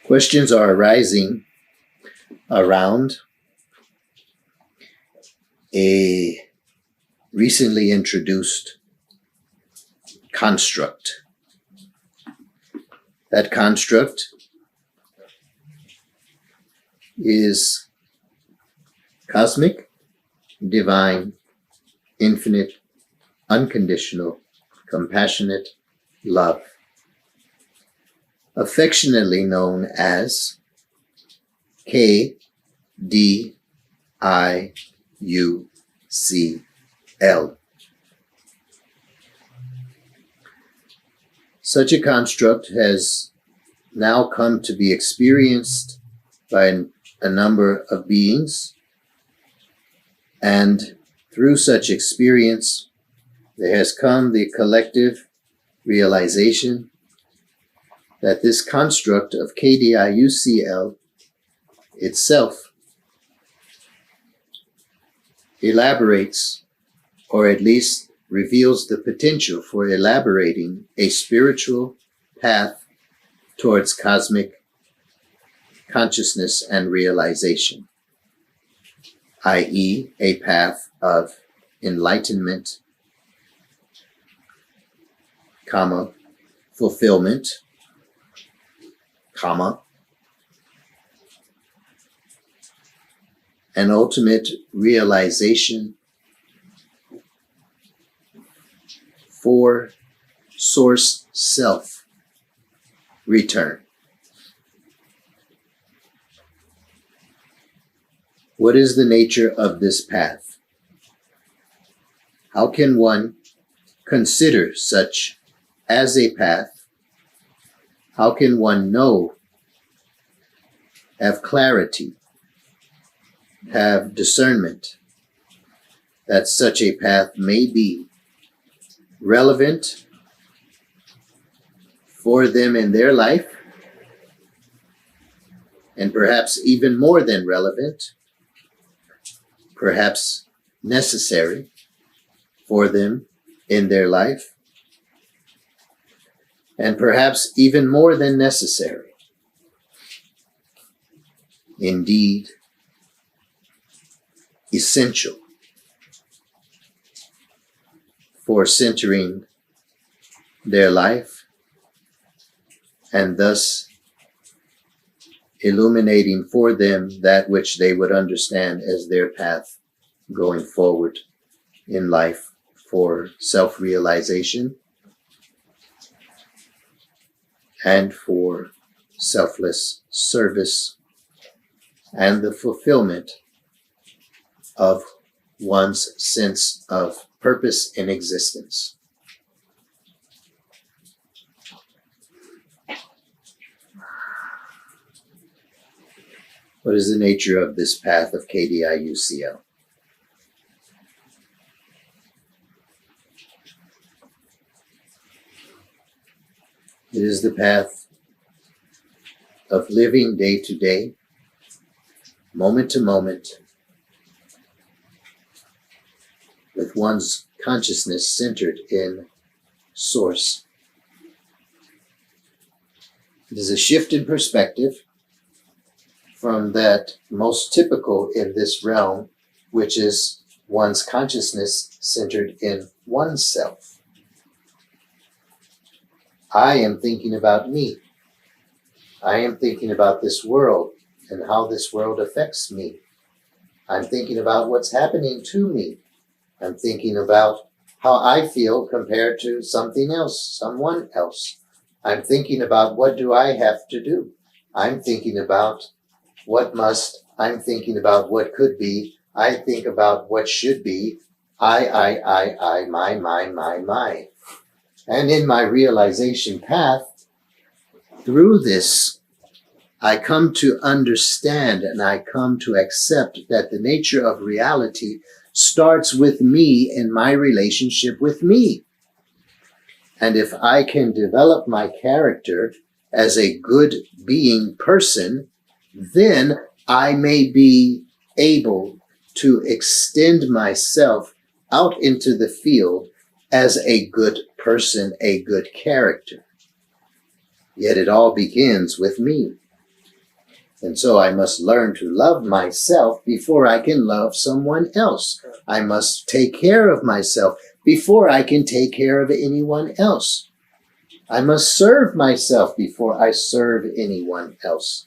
Questions are arising around a recently introduced construct. That construct is cosmic, divine, infinite, unconditional, compassionate love, affectionately known as KDIUCL. Such a construct has now come to be experienced by a number of beings, and through such experience, there has come the collective realization that this construct of KDIUCL itself elaborates, or at least reveals the potential for elaborating a spiritual path towards cosmic consciousness and realization, i.e., a path of enlightenment, fulfillment, and ultimate realization for source self return. What is the nature of this path? How can one consider such as a path? How can one know, have clarity, have discernment that such a path may be relevant for them in their life, and perhaps even more than relevant, perhaps necessary for them in their life, and perhaps even more than necessary, indeed essential for centering their life and thus illuminating for them that which they would understand as their path going forward in life for self-realization and for selfless service and the fulfillment of one's sense of purpose in existence. What is the nature of this path of KDIUCL? It is the path of living day to day, moment to moment, with one's consciousness centered in Source. It is a shift in perspective from that most typical in this realm, which is one's consciousness centered in oneself. I am thinking about me. I am thinking about this world and how this world affects me. I'm thinking about what's happening to me. I'm thinking about how I feel compared to something else, someone else. I'm thinking about what do I have to do. I'm thinking about what must. I'm thinking about what could be. I think about what should be. I, my. And in my realization path, through this, I come to understand and I come to accept that the nature of reality starts with me in my relationship with me. And if I can develop my character as a good being person, then I may be able to extend myself out into the field as a good person, a good character. Yet it all begins with me. And so I must learn to love myself before I can love someone else. I must take care of myself before I can take care of anyone else. I must serve myself before I serve anyone else.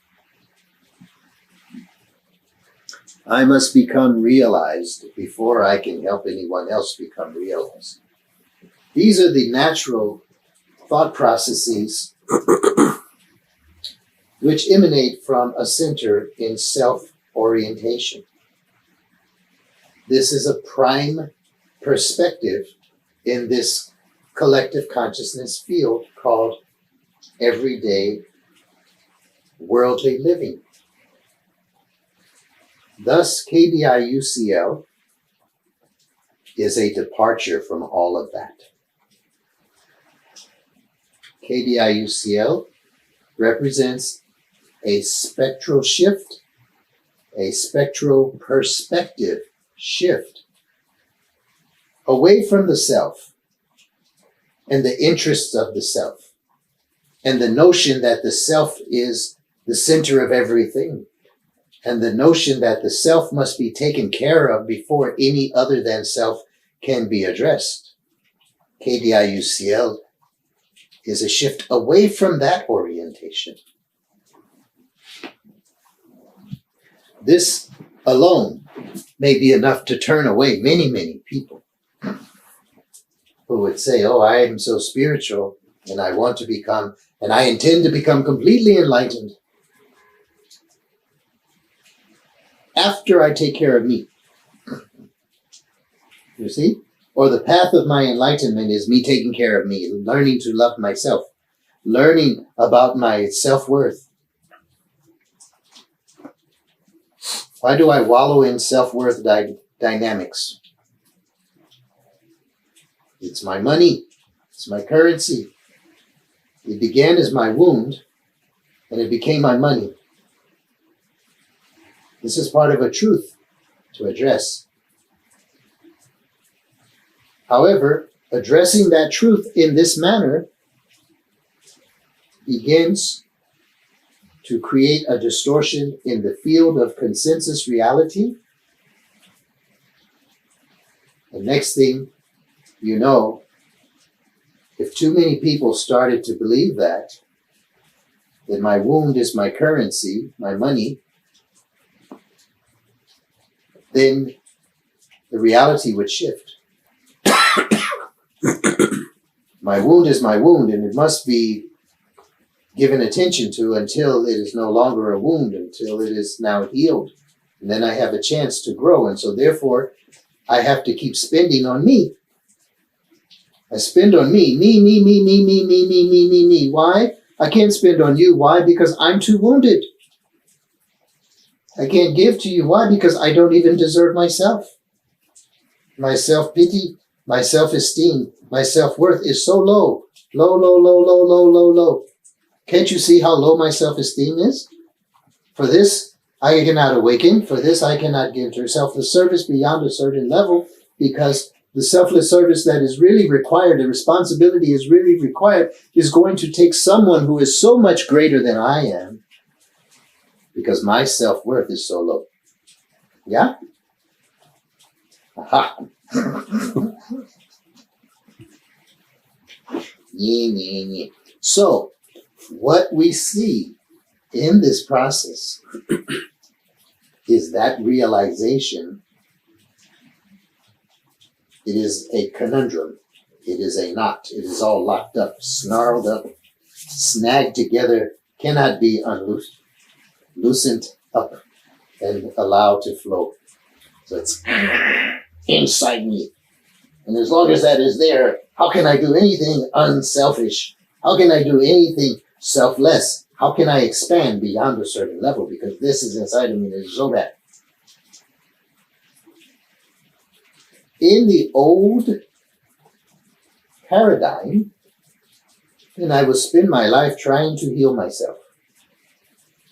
I must become realized before I can help anyone else become realized. These are the natural thought processes which emanate from a center in self-orientation. This is a prime perspective in this collective consciousness field called everyday worldly living. Thus, KDIUCL is a departure from all of that. KDIUCL represents a spectral shift, a spectral perspective shift away from the self and the interests of the self and the notion that the self is the center of everything and the notion that the self must be taken care of before any other than self can be addressed. KDIUCL is a shift away from that orientation. This alone may be enough to turn away many, many people who would say, oh, I am so spiritual and I want to become, and I intend to become completely enlightened after I take care of me. You see? Or the path of my enlightenment is me taking care of me, learning to love myself, learning about my self-worth. Why do I wallow in self-worth dynamics? It's my money. It's my currency. It began as my wound, and it became my money. This is part of a truth to address. However, addressing that truth in this manner begins to create a distortion in the field of consensus reality. The next thing you know, if too many people started to believe that my wound is my currency, my money, then the reality would shift. My wound is my wound, and it must be given attention to until it is no longer a wound, until it is now healed. And then I have a chance to grow. And so therefore, I have to keep spending on me. I spend on me. Me. Why? I can't spend on you. Why? Because I'm too wounded. I can't give to you. Why? Because I don't even deserve myself. My self-pity, my self-esteem, my self-worth is so low. Low. Can't you see how low my self-esteem is? For this, I cannot awaken. For this, I cannot give to selfless service beyond a certain level, because the selfless service that is really required, the responsibility is really required, is going to take someone who is so much greater than I am, because my self-worth is so low. Yeah? Aha. Yeah. So, what we see in this process is that realization. It is a conundrum. It is a knot. It is all locked up, snarled up, snagged together, cannot be unloosed, loosened up, and allowed to flow. So it's inside me. And as long as that is there, how can I do anything unselfish? How can I do anything selfless? How can I expand beyond a certain level? Because this is inside of me, and it's so bad. In the old paradigm, then I would spend my life trying to heal myself,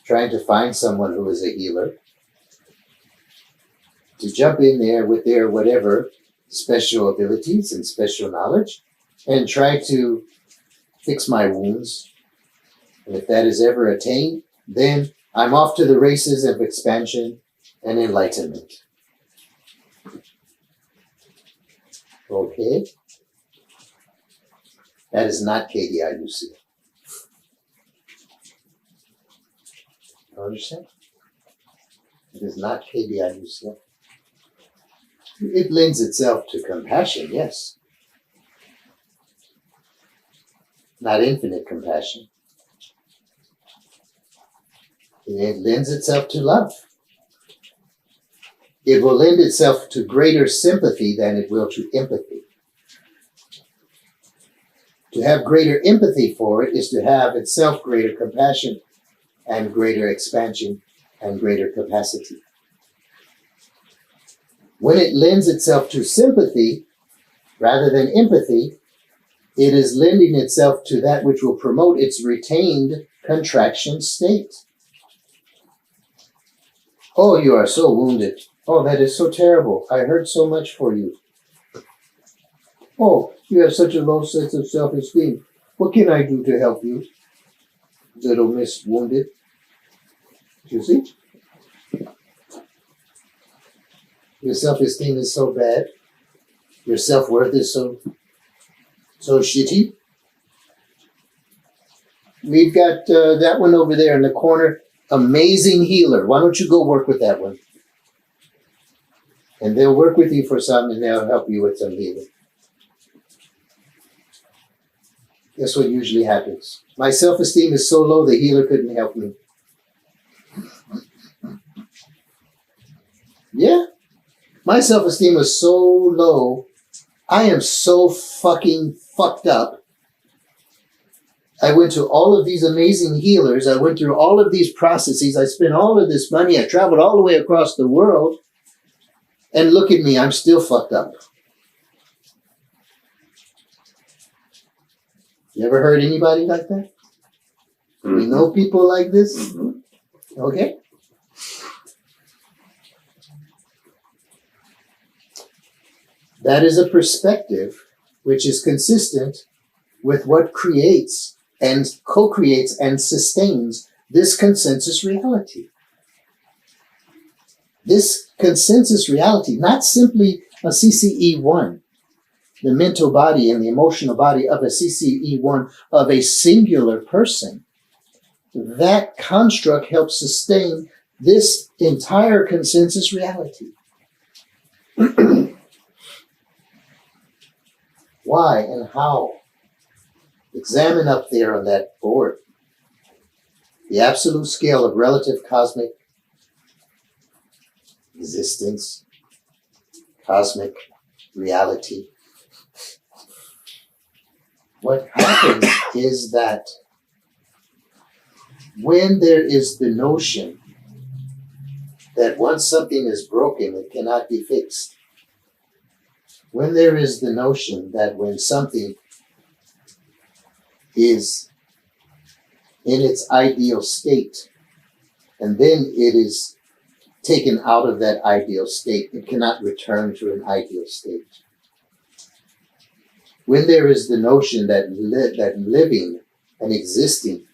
trying to find someone who is a healer, to jump in there with their whatever special abilities and special knowledge and try to fix my wounds. And if that is ever attained, then I'm off to the races of expansion and enlightenment. Okay? That is not KDIUCL. You understand? It is not KDIUCL. It lends itself to compassion, yes. Not infinite compassion. It lends itself to love. It will lend itself to greater sympathy than it will to empathy. To have greater empathy for it is to have itself greater compassion and greater expansion and greater capacity. When it lends itself to sympathy rather than empathy, it is lending itself to that which will promote its retained contraction state. Oh, you are so wounded. Oh, that is so terrible. I hurt so much for you. Oh, you have such a low sense of self-esteem. What can I do to help you, little Miss Wounded? You see? Your self-esteem is so bad. Your self-worth is so shitty. We've got that one over there in the corner. Amazing healer. Why don't you go work with that one? And they'll work with you for some and they'll help you with some healing. That's what usually happens. My self-esteem is so low, the healer couldn't help me. Yeah. My self-esteem is so low. I am so fucking fucked up. I went to all of these amazing healers. I went through all of these processes. I spent all of this money. I traveled all the way across the world. And look at me, I'm still fucked up. You ever heard anybody like that? You know people like this? Okay. That is a perspective which is consistent with what creates and co-creates and sustains this consensus reality. This consensus reality, not simply a CCE1, the mental body and the emotional body of a CCE1 of a singular person. That construct helps sustain this entire consensus reality. Why and how? Examine up there on that board the absolute scale of relative cosmic existence, cosmic reality. What happens is that when there is the notion that once something is broken, it cannot be fixed, when there is the notion that when something is in its ideal state, and then it is taken out of that ideal state, it cannot return to an ideal state. When there is the notion that living and existing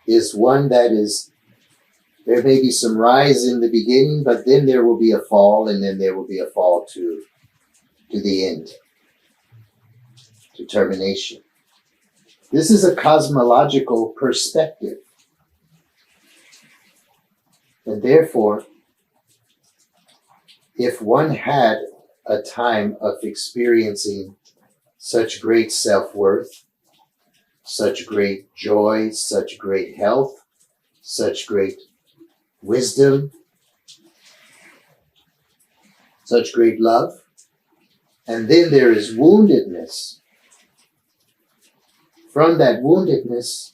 is one that is, there may be some rise in the beginning, but then there will be a fall, and then there will be a fall to the end, to termination. This is a cosmological perspective. And therefore, if one had a time of experiencing such great self-worth, such great joy, such great health, such great wisdom, such great love, and then there is woundedness. From that woundedness,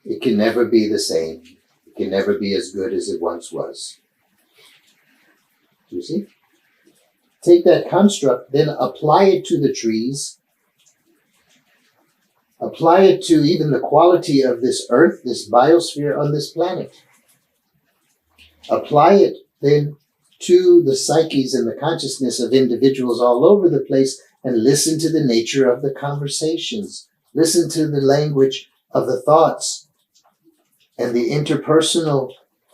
it can never be the same. It can never be as good as it once was. You see? Take that construct, then apply it to the trees. Apply it to even the quality of this earth, this biosphere on this planet. Apply it then to the psyches and the consciousness of individuals all over the place, and listen to the nature of the conversations. Listen to the language of the thoughts and the interpersonal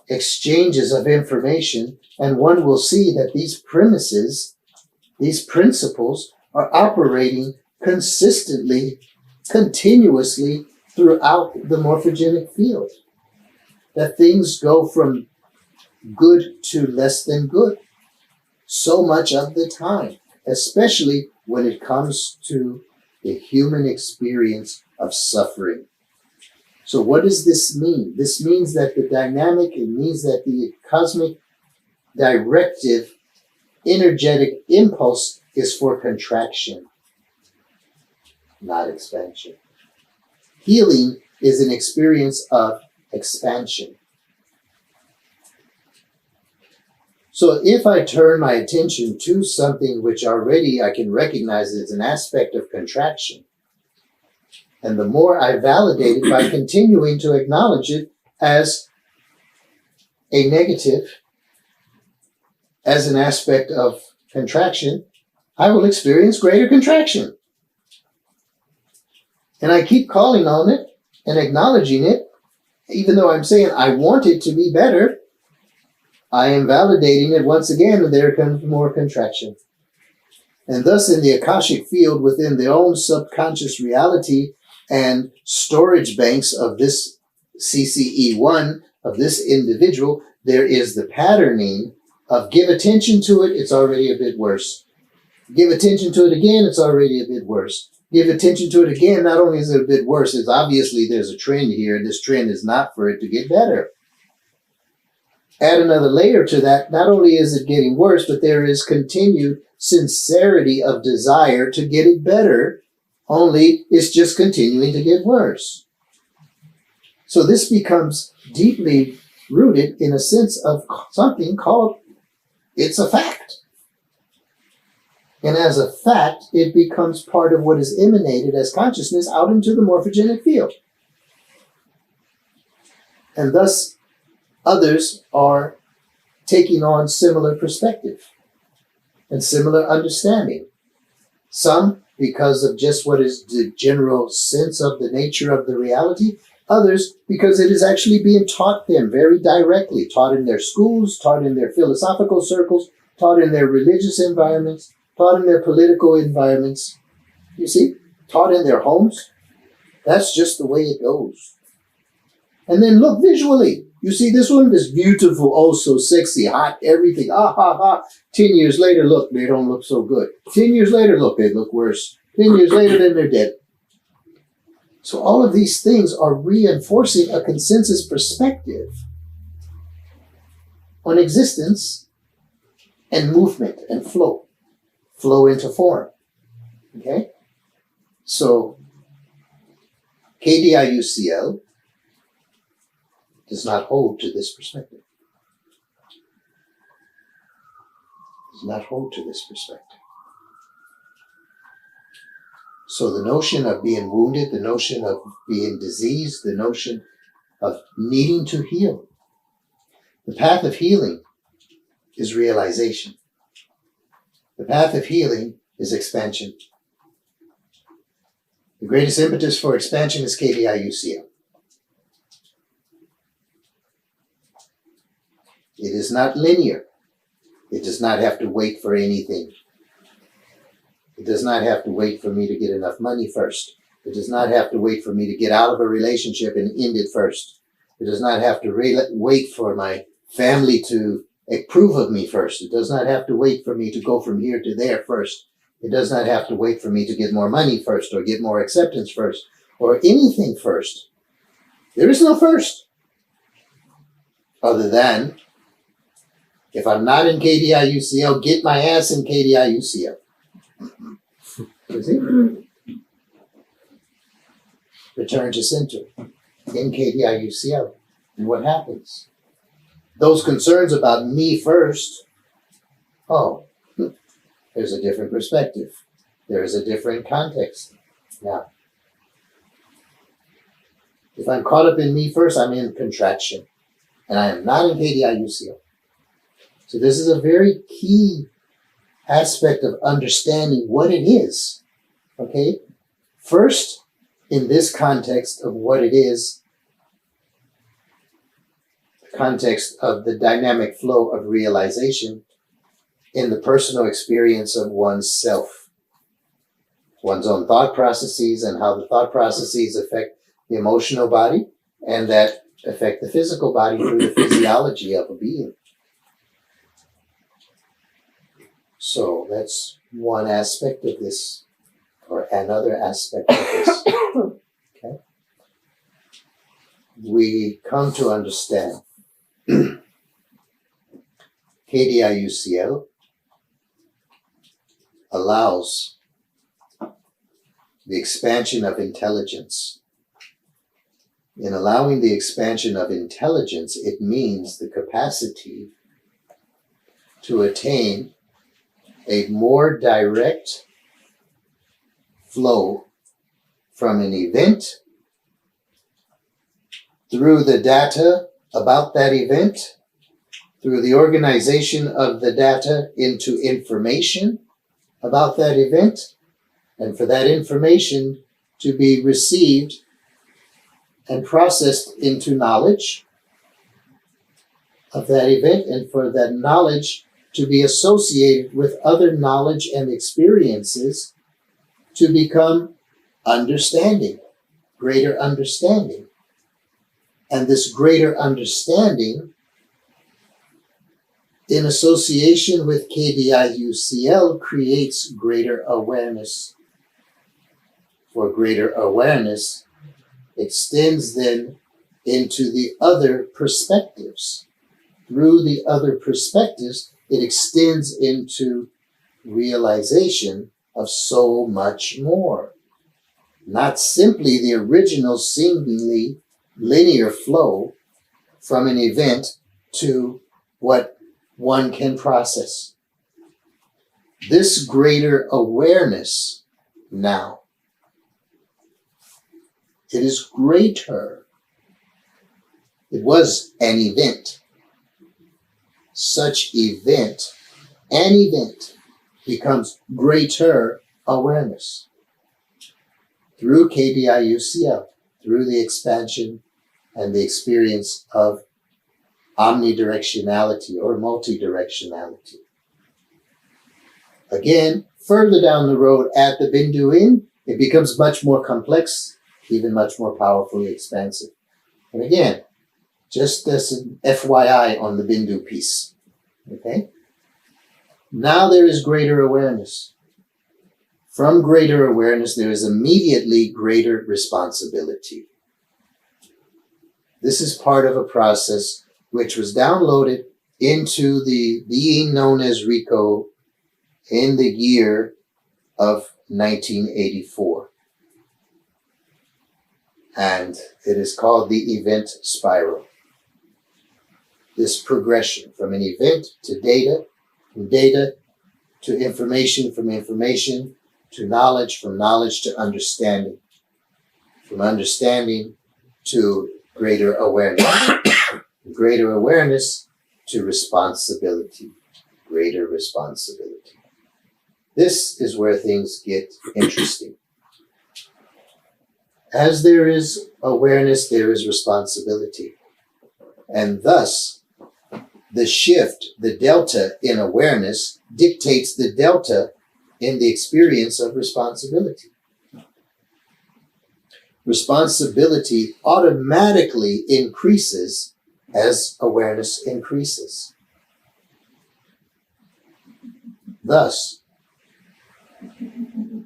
exchanges of information, and one will see that these premises, these principles, are operating consistently, continuously throughout the morphogenic field. That things go from good to less than good so much of the time, especially when it comes to the human experience of suffering. So what does this mean? This means that the dynamic, it means that the cosmic directive, energetic impulse is for contraction, not expansion. Healing is an experience of expansion. So if I turn my attention to something which already I can recognize as an aspect of contraction, and the more I validate it by continuing to acknowledge it as a negative, as an aspect of contraction, I will experience greater contraction. And I keep calling on it and acknowledging it, even though I'm saying I want it to be better, I am validating it once again, and there comes more contraction. And thus in the Akashic field, within their own subconscious reality and storage banks of this CCE1, of this individual, there is the patterning of give attention to it, it's already a bit worse. Give attention to it again, it's already a bit worse. Give attention to it again, not only is it a bit worse, it's obviously there's a trend here, and this trend is not for it to get better. Add another layer to that, not only is it getting worse, but there is continued sincerity of desire to get it better, only it's just continuing to get worse. So this becomes deeply rooted in a sense of something called, it's a fact. And as a fact, it becomes part of what is emanated as consciousness out into the morphogenic field. And thus, others are taking on similar perspective and similar understanding. Some because of just what is the general sense of the nature of the reality. Others because it is actually being taught them very directly, taught in their schools, taught in their philosophical circles, taught in their religious environments, taught in their political environments. You see, taught in their homes. That's just the way it goes. And then look visually. You see this one, this beautiful, oh so sexy, hot, everything, ah ha ha. 10 years later, look, they don't look so good. 10 years later, look, they look worse. 10 years later, then they're dead. So all of these things are reinforcing a consensus perspective on existence and movement and flow into form. Okay? So KDIUCL does not hold to this perspective. Does not hold to this perspective. So the notion of being wounded, the notion of being diseased, the notion of needing to heal. The path of healing is realization. The path of healing is expansion. The greatest impetus for expansion is KDIUCL. It is not linear. It does not have to wait for anything. It does not have to wait for me to get enough money first. It does not have to wait for me to get out of a relationship and end it first. It does not have to wait for my family to approve of me first. It does not have to wait for me to go from here to there first. It does not have to wait for me to get more money first or get more acceptance first or anything first. There is no first. Other than, if I'm not in KDIUCL, get my ass in KDIUCL. You see? Return to center in KDIUCL. And what happens? Those concerns about me first, there's a different perspective. There is a different context. Now, if I'm caught up in me first, I'm in contraction. And I am not in KDIUCL. So this is a very key aspect of understanding what it is. Okay? First, in this context of what it is, context of the dynamic flow of realization in the personal experience of one's self, one's own thought processes, and how the thought processes affect the emotional body and that affect the physical body through the physiology of a being. So that's one aspect of this, or another aspect of this. Okay? We come to understand KDIUCL allows the expansion of intelligence. In allowing the expansion of intelligence, it means the capacity to attain a more direct flow from an event through the data about that event, through the organization of the data into information about that event, and for that information to be received and processed into knowledge of that event, and for that knowledge to be associated with other knowledge and experiences to become understanding, greater understanding. And this greater understanding, in association with KDIUCL, creates greater awareness. For greater awareness extends then into the other perspectives. Through the other perspectives, it extends into realization of so much more. Not simply the original seemingly linear flow from an event to what one can process. This greater awareness now, it is greater. It was an event. Such event, an event, becomes greater awareness through KDIUCL, through the expansion and the experience of omnidirectionality or multidirectionality. Again, further down the road at the Bindu Inn, it becomes much more complex, even much more powerfully expansive. And again, just as an FYI on the Bindu piece, okay? Now there is greater awareness. From greater awareness, there is immediately greater responsibility. This is part of a process which was downloaded into the being known as Rico in the year of 1984. And it is called the event spiral. This progression from an event to data, from data to information, from information to knowledge, from knowledge to understanding, from understanding to greater awareness, greater awareness to responsibility, greater responsibility. This is where things get interesting. As there is awareness, there is responsibility. And thus, the shift, the delta in awareness dictates the delta in the experience of responsibility. Responsibility automatically increases as awareness increases. Thus,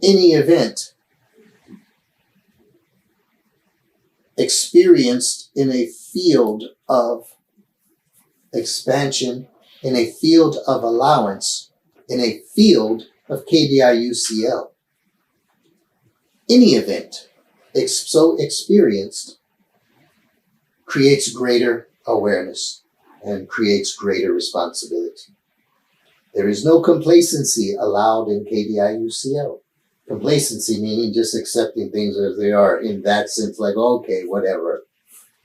any event experienced in a field of expansion, in a field of allowance, in a field of KDIUCL. Any event so experienced creates greater awareness and creates greater responsibility. There is no complacency allowed in KDIUCL. Complacency meaning just accepting things as they are in that sense, like, okay, whatever.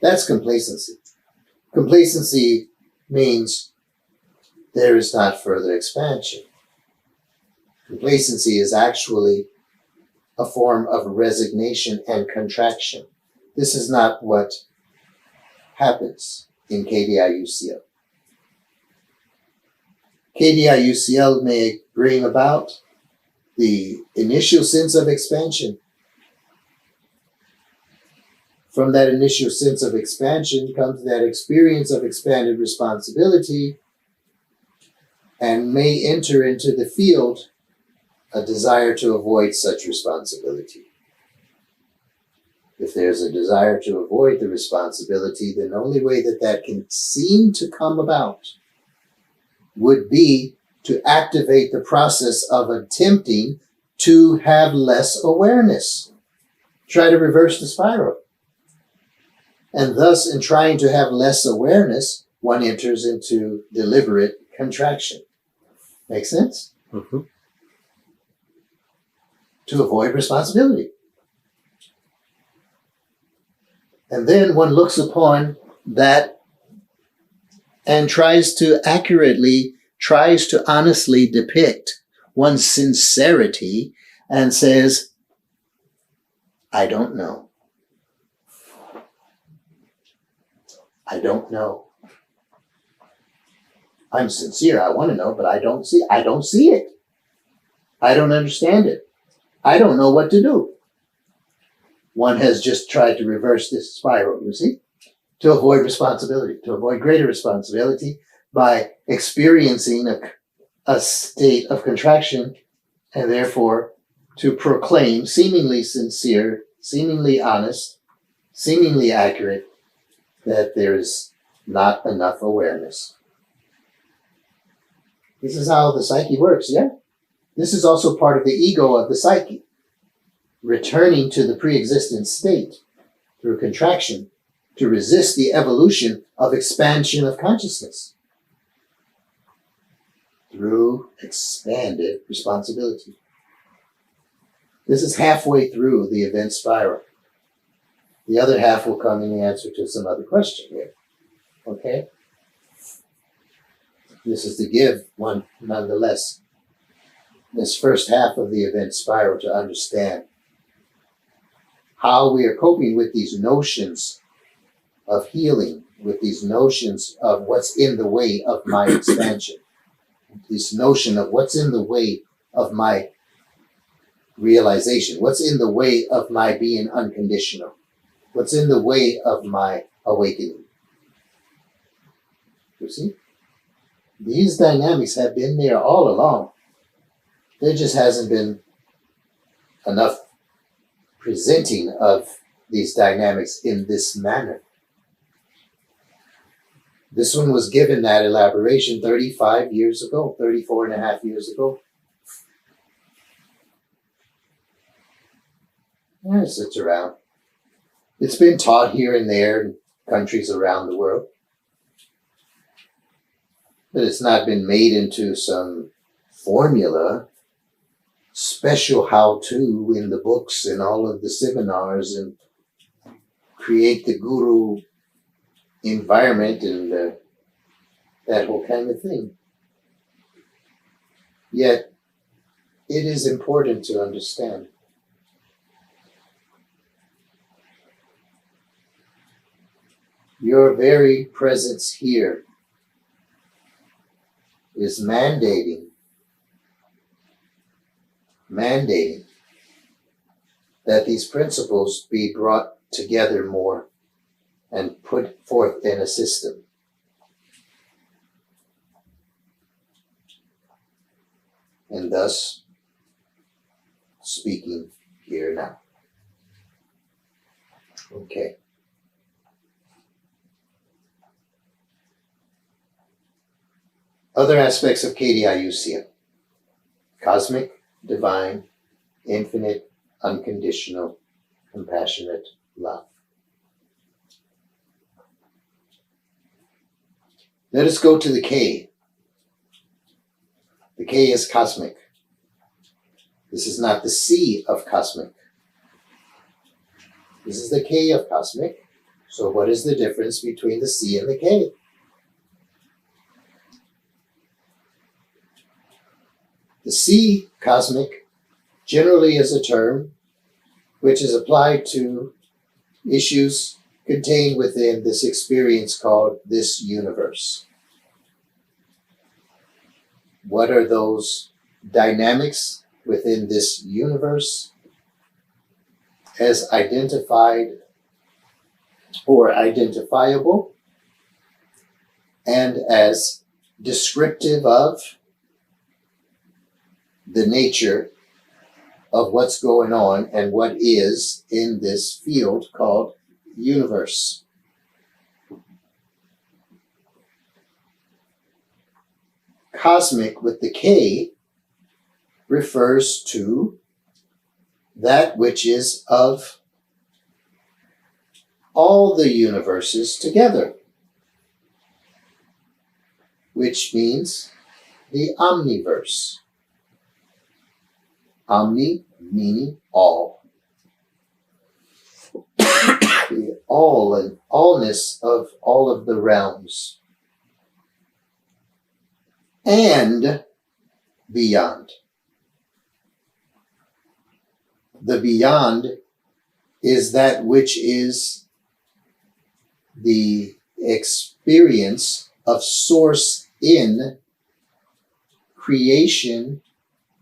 That's complacency. Complacency means there is not further expansion. Complacency is actually a form of resignation and contraction. This is not what happens. in KDIUCL. KDIUCL may bring about the initial sense of expansion. From that initial sense of expansion comes that experience of expanded responsibility, and may enter into the field a desire to avoid such responsibility. If there's a desire to avoid the responsibility, then the only way that that can seem to come about would be to activate the process of attempting to have less awareness. Try to reverse the spiral. And thus, in trying to have less awareness, one enters into deliberate contraction. Make sense? Mm-hmm. To avoid responsibility. And then one looks upon that and tries to honestly depict one's sincerity and says, I don't know. I don't know. I'm sincere. I want to know, but I don't see it. I I don't understand it. I don't know what to do. One has just tried to reverse this spiral, you see, to avoid responsibility, to avoid greater responsibility by experiencing a state of contraction, and therefore to proclaim seemingly sincere, seemingly honest, seemingly accurate, that there is not enough awareness. This is how the psyche works, yeah? This is also part of the ego of the psyche, returning to the pre-existent state through contraction to resist the evolution of expansion of consciousness through expanded responsibility. This is halfway through the event spiral. The other half will come in the answer to some other question here. Okay? This is to give one, nonetheless, this first half of the event spiral to understand how we are coping with these notions of healing, with these notions of what's in the way of my expansion, this notion of what's in the way of my realization, what's in the way of my being unconditional, what's in the way of my awakening. You see? These dynamics have been there all along. There just hasn't been enough presenting of these dynamics in this manner. This one was given that elaboration 35 years ago, 34 and a half years ago. Yeah, it sits around. It's been taught here and there in countries around the world. But it's not been made into some formula, special how-to in the books and all of the seminars, and create the guru environment and that whole kind of thing. Yet, it is important to understand. Your very presence here is mandating that these principles be brought together more and put forth in a system. And thus, speaking here now. Okay. Other aspects of KDIUCL: cosmic, divine, infinite, unconditional, compassionate love. Let us go to the K. The K is cosmic. This is not the C of cosmic. This is the K of cosmic. So what is the difference between the C and the K? The C, cosmic, generally is a term which is applied to issues contained within this experience called this universe. What are those dynamics within this universe as identified or identifiable and as descriptive of the nature of what's going on and what is in this field called universe? Cosmic with the K refers to that which is of all the universes together, which means the omniverse. Omni meaning all. The all and allness of all of the realms. And beyond. The beyond is that which is the experience of source in creation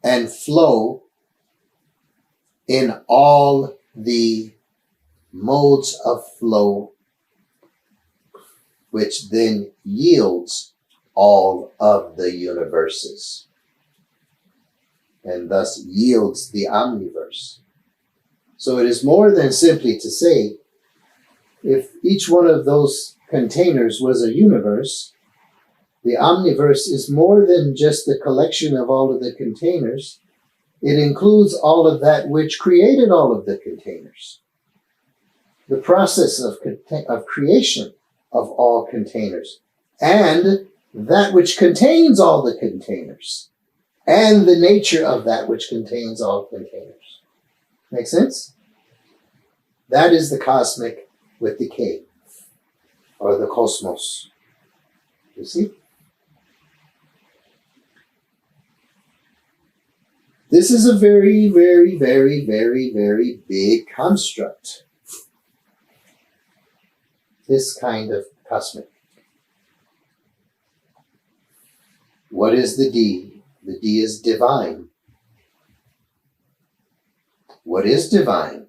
and flow in all the modes of flow, which then yields all of the universes and thus yields the omniverse. So it is more than simply to say, if each one of those containers was a universe, the omniverse is more than just the collection of all of the containers. It includes all of that which created all of the containers. The process of creation of all containers, and that which contains all the containers, and the nature of that which contains all containers. Make sense? That is the cosmic with the K, or the cosmos. You see? This is a very, very, very, very, very big construct. This kind of cosmic. What is the D? The D is divine. What is divine?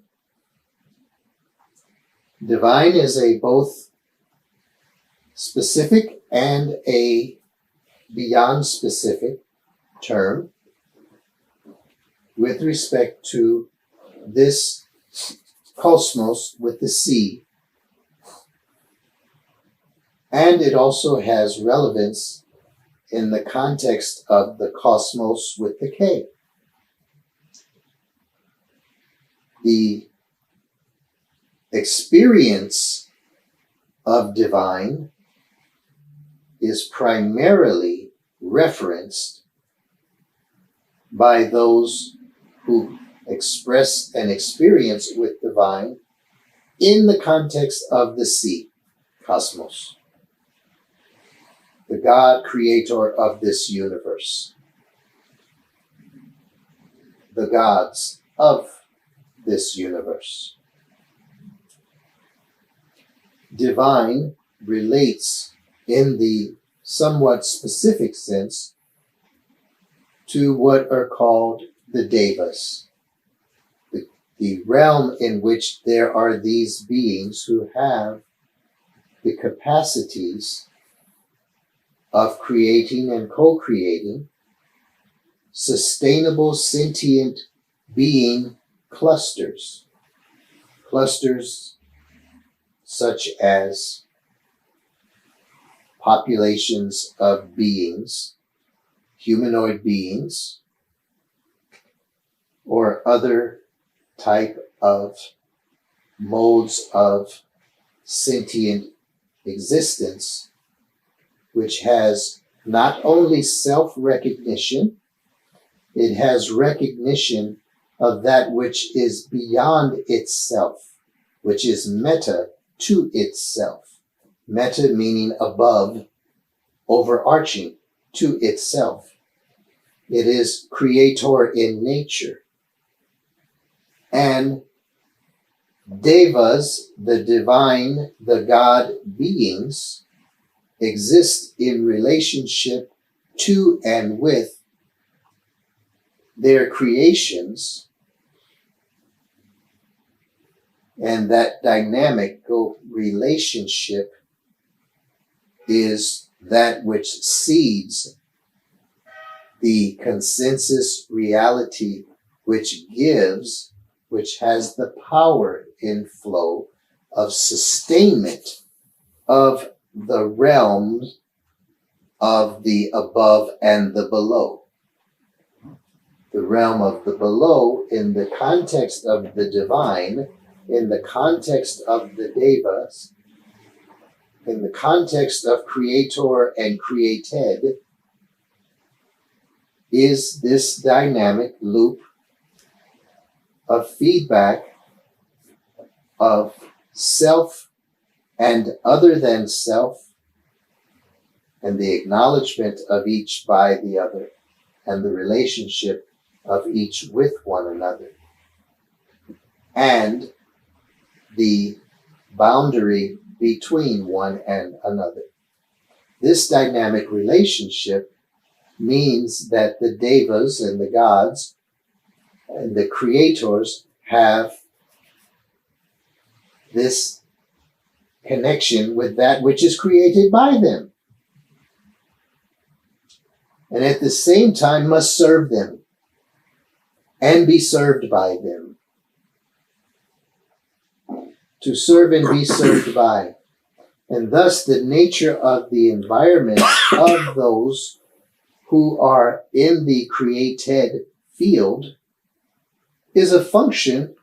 Divine is a both specific and a beyond specific term with respect to this cosmos with the C. And it also has relevance in the context of the cosmos with the K. The experience of divine is primarily referenced by those who express an experience with divine in the context of the C, cosmos, the God creator of this universe, the gods of this universe. Divine relates in the somewhat specific sense to what are called the devas, the realm in which there are these beings who have the capacities of creating and co-creating sustainable sentient being clusters. Clusters such as populations of beings, humanoid beings, or other type of modes of sentient existence, which has not only self-recognition, it has recognition of that which is beyond itself, which is meta to itself. Meta meaning above, overarching to itself. It is creator in nature. And Devas, the divine, the God beings, exist in relationship to and with their creations, and that dynamical relationship is that which seeds the consensus reality, which has the power in flow of sustainment of the realms of the above and the below. The realm of the below in the context of the divine, in the context of the devas, in the context of creator and created, is this dynamic loop of feedback of self and other than self, and the acknowledgement of each by the other, and the relationship of each with one another, and the boundary between one and another. This dynamic relationship means that the devas and the gods and the creators have this connection with that which is created by them, and at the same time must serve them and be served by them. To serve and be served by. And thus the nature of the environment of those who are in the created field is a function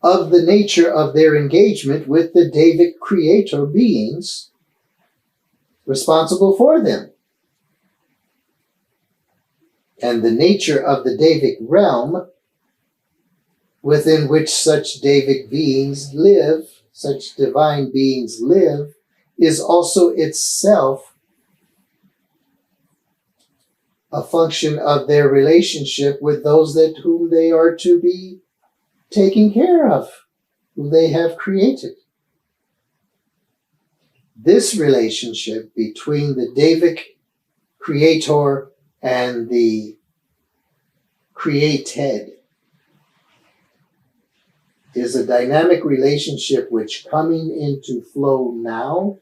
of the nature of their engagement with the Devic creator beings responsible for them. And the nature of the Devic realm within which such Devic beings live, such divine beings live, is also itself a function of their relationship with those whom they are to be taking care of, who they have created. This relationship between the Devic creator and the created is a dynamic relationship which, coming into flow now,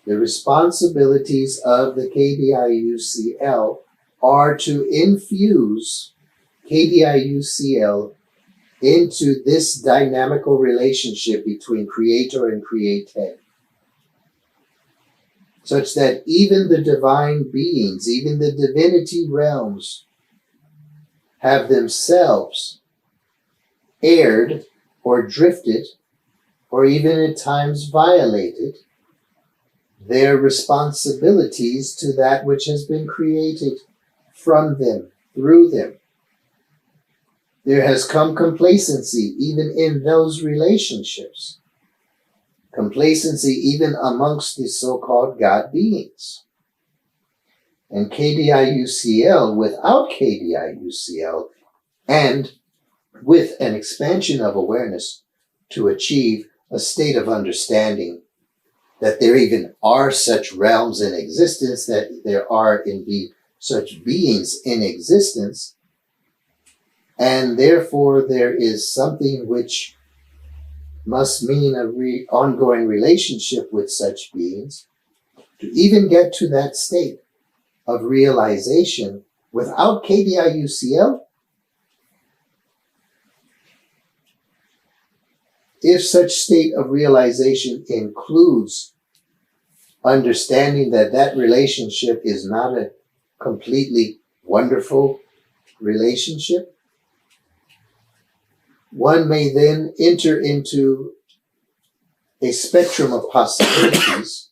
the responsibilities of the KDIUCL are to infuse KDIUCL into this dynamical relationship between creator and created, such that even the divine beings, even the divinity realms, have themselves erred or drifted or even at times violated their responsibilities to that which has been created from them, through them. There has come complacency even in those relationships. Complacency even amongst the so-called God beings. And KDIUCL, without KDIUCL, and with an expansion of awareness to achieve a state of understanding that there even are such realms in existence, that there are indeed such beings in existence, and therefore there is something which must mean a ongoing relationship with such beings. To even get to that state of realization without KDIUCL, if such state of realization includes understanding that that relationship is not a completely wonderful relationship, one may then enter into a spectrum of possibilities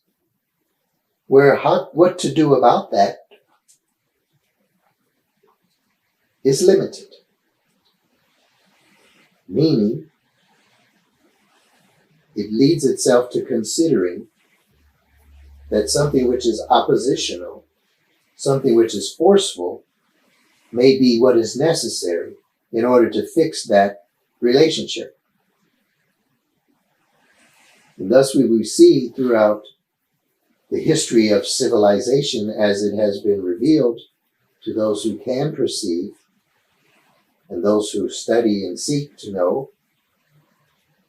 where what to do about that is limited. Meaning, it leads itself to considering that something which is oppositional, something which is forceful, may be what is necessary in order to fix that relationship. And thus we see throughout the history of civilization as it has been revealed to those who can perceive and those who study and seek to know,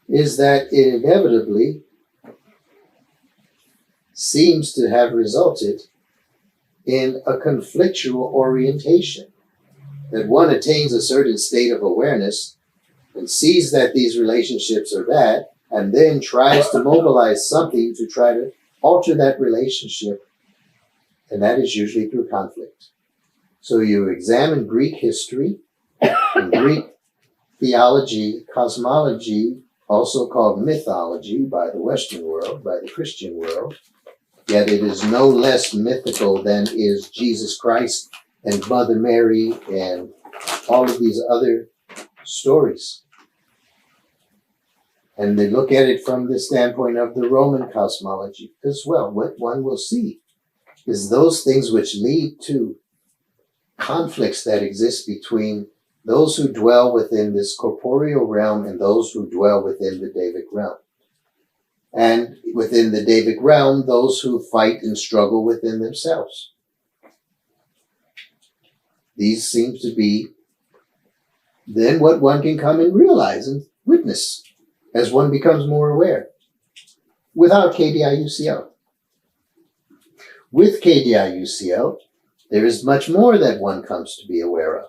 is that it inevitably seems to have resulted in a conflictual orientation, that one attains a certain state of awareness and sees that these relationships are bad, and then tries to mobilize something to try to alter that relationship, and that is usually through conflict. So you examine Greek history and Greek theology, cosmology, also called mythology by the Western world, by the Christian world, yet it is no less mythical than is Jesus Christ and Mother Mary and all of these other stories. And they look at it from the standpoint of the Roman cosmology as well. What one will see is those things which lead to conflicts that exist between those who dwell within this corporeal realm and those who dwell within the Devic realm. And within the Devic realm, those who fight and struggle within themselves. These seem to be then what one can come and realize and witness as one becomes more aware without KDIUCL. With KDIUCL, there is much more that one comes to be aware of.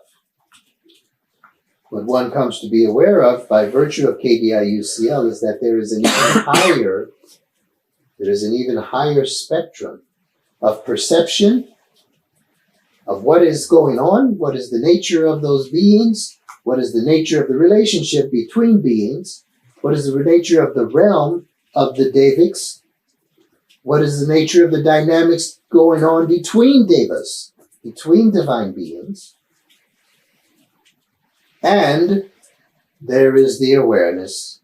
What one comes to be aware of by virtue of KDIUCL is that there is an even higher spectrum of perception of what is going on, what is the nature of those beings, what is the nature of the relationship between beings, what is the nature of the realm of the Devics, what is the nature of the dynamics going on between Devas, between divine beings. And there is the awareness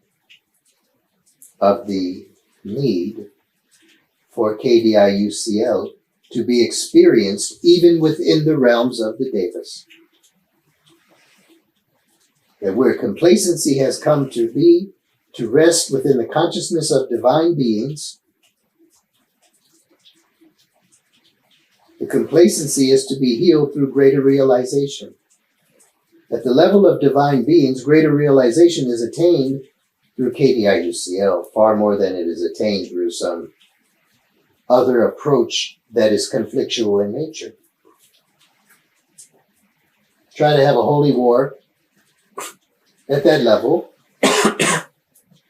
of the need for KDIUCL to be experienced even within the realms of the Devas. That where complacency has come to be, to rest within the consciousness of divine beings, the complacency is to be healed through greater realization. At the level of divine beings, greater realization is attained through KDIUCL far more than it is attained through some other approach that is conflictual in nature. Try to have a holy war at that level,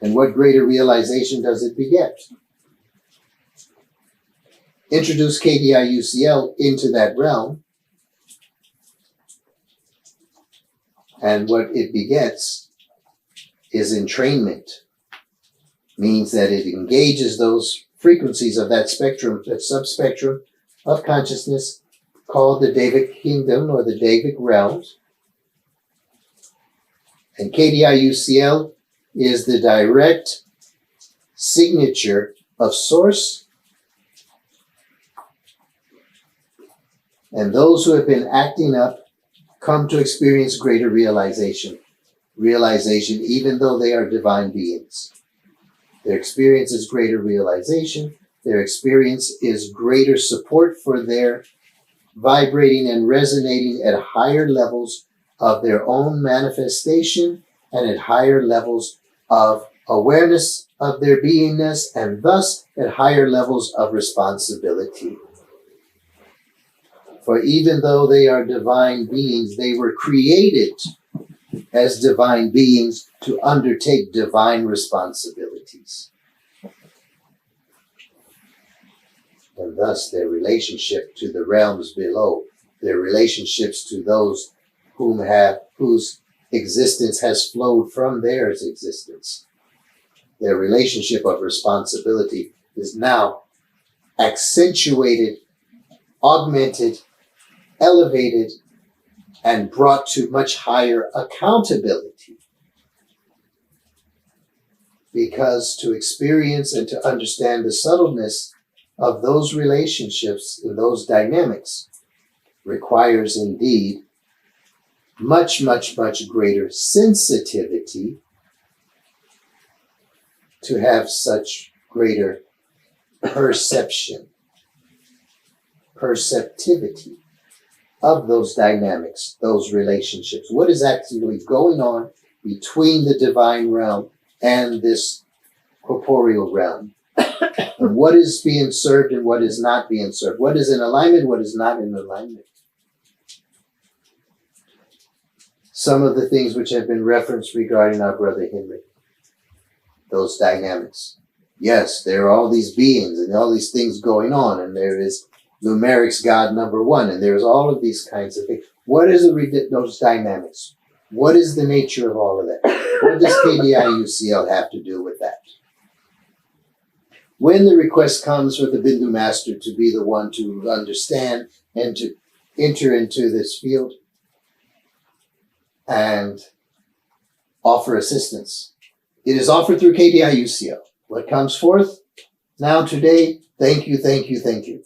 and what greater realization does it beget? Introduce KDIUCL into that realm, and what it begets is entrainment. Means that it engages those frequencies of that spectrum, that subspectrum of consciousness called the Devic kingdom or the Devic realms. And KDIUCL is the direct signature of Source. And those who have been acting up come to experience greater realization. Realization, even though they are divine beings. Their experience is greater realization. Their experience is greater support for their vibrating and resonating at higher levels of their own manifestation and at higher levels of awareness of their beingness, and thus at higher levels of responsibility. For even though they are divine beings, they were created as divine beings to undertake divine responsibilities. And thus their relationship to the realms below, their relationships to those whose existence has flowed from theirs existence. Their relationship of responsibility is now accentuated, augmented, elevated, and brought to much higher accountability. Because to experience and to understand the subtleness of those relationships and those dynamics requires indeed much, much, much greater sensitivity to have such greater perception, perceptivity of those dynamics, those relationships. What is actually going on between the divine realm and this corporeal realm? And what is being served and what is not being served? What is in alignment, what is not in alignment? Some of the things which have been referenced regarding our brother Henry, those dynamics. Yes, there are all these beings and all these things going on, and there is numerics God number one, and there's all of these kinds of things. What is those dynamics? What is the nature of all of that? What does KDIUCL have to do with that? When the request comes for the Bindu Master to be the one to understand and to enter into this field and offer assistance, it is offered through KDIUCL. What comes forth now today? Thank you, thank you, thank you.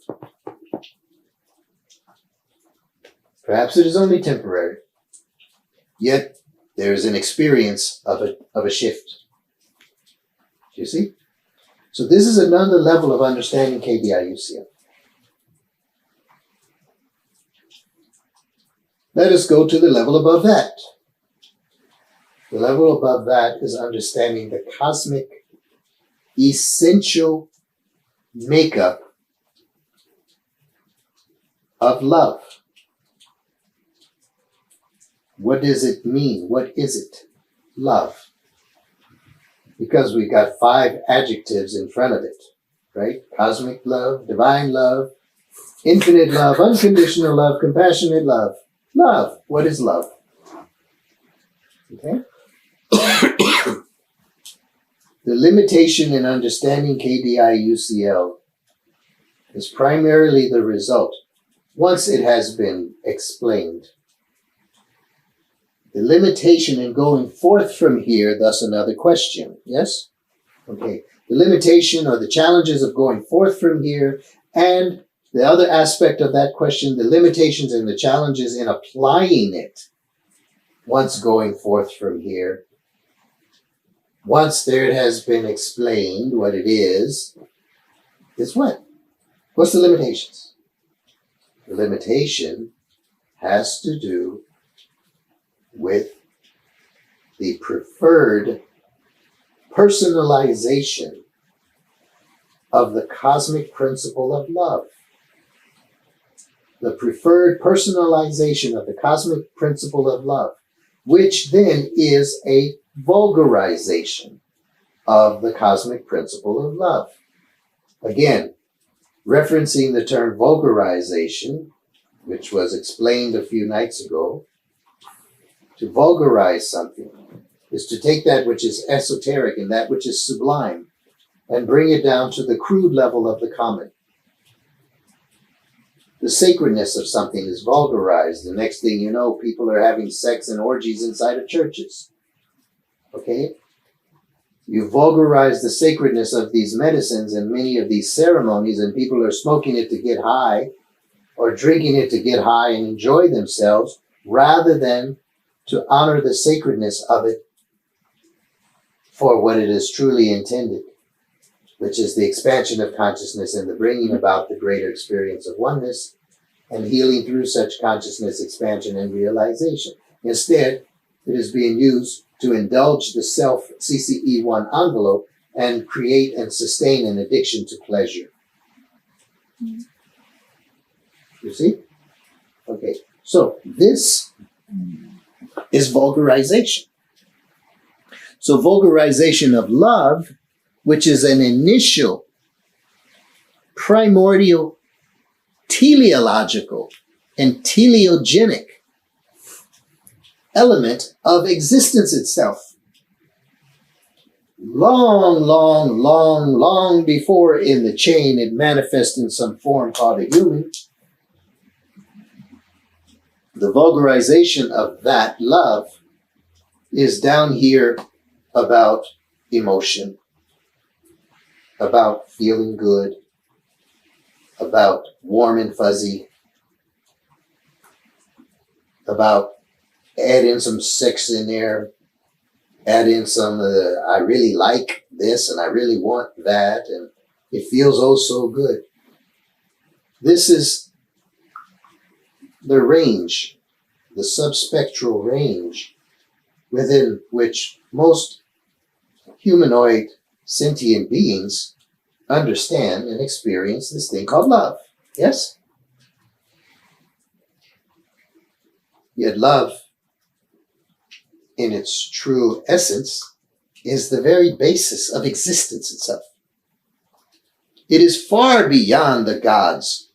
Perhaps it is only temporary, yet there is an experience of a shift. Do you see? So this is another level of understanding KDIUCL. Let us go to the level above that. The level above that is understanding the cosmic essential makeup of love. What does it mean? What is it? Love. Because we've got 5 adjectives in front of it, right? Cosmic love, divine love, infinite love, unconditional love, compassionate love. Love. What is love? Okay? The limitation in understanding KDIUCL is primarily the result, once it has been explained. The limitation in going forth from here, thus another question, yes? Okay, the limitation or the challenges of going forth from here, and the other aspect of that question, the limitations and the challenges in applying it once going forth from here. Once there has been explained what it is what? What's the limitations? The limitation has to do with the preferred personalization of the cosmic principle of love. The preferred personalization of the cosmic principle of love, which then is a vulgarization of the cosmic principle of love. Again, referencing the term vulgarization, which was explained a few nights ago. To vulgarize something is to take that which is esoteric and that which is sublime and bring it down to the crude level of the common. The sacredness of something is vulgarized. The next thing you know, people are having sex and orgies inside of churches. Okay? You vulgarize the sacredness of these medicines and many of these ceremonies, and people are smoking it to get high or drinking it to get high and enjoy themselves, rather than to honor the sacredness of it for what it is truly intended, which is the expansion of consciousness and the bringing about the greater experience of oneness and healing through such consciousness expansion and realization. Instead, it is being used to indulge the self CCE1 envelope and create and sustain an addiction to pleasure. You see? Okay, so this is vulgarization. So vulgarization of love, which is an initial, primordial, teleological, and teleogenic element of existence itself. Long before in the chain it manifests in some form called a human, the vulgarization of that love is down here about emotion, about feeling good, about warm and fuzzy, about adding some sex in there, add in some of the, I really like this and I really want that, and it feels oh so good. This is the range, the subspectral range within which most humanoid sentient beings understand and experience this thing called love. Yes? Yet love, in its true essence, is the very basis of existence itself. It is far beyond the gods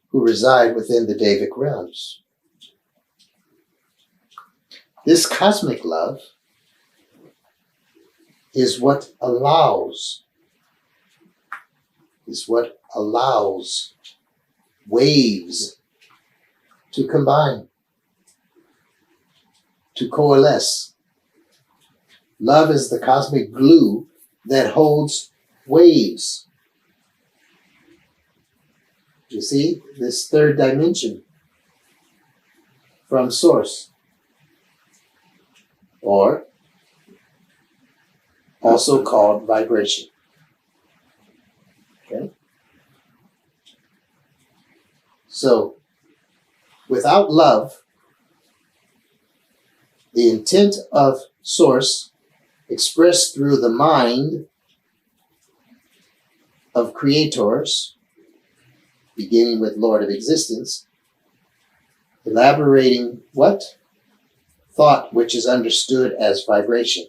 who reside within the Devic realms. This cosmic love is what allows waves to combine, to coalesce. Love is the cosmic glue that holds waves. You see, this third dimension from source, or also called vibration. Okay? So, without love, the intent of source expressed through the mind of creators, beginning with Lord of Existence, elaborating what? Thought, which is understood as vibration.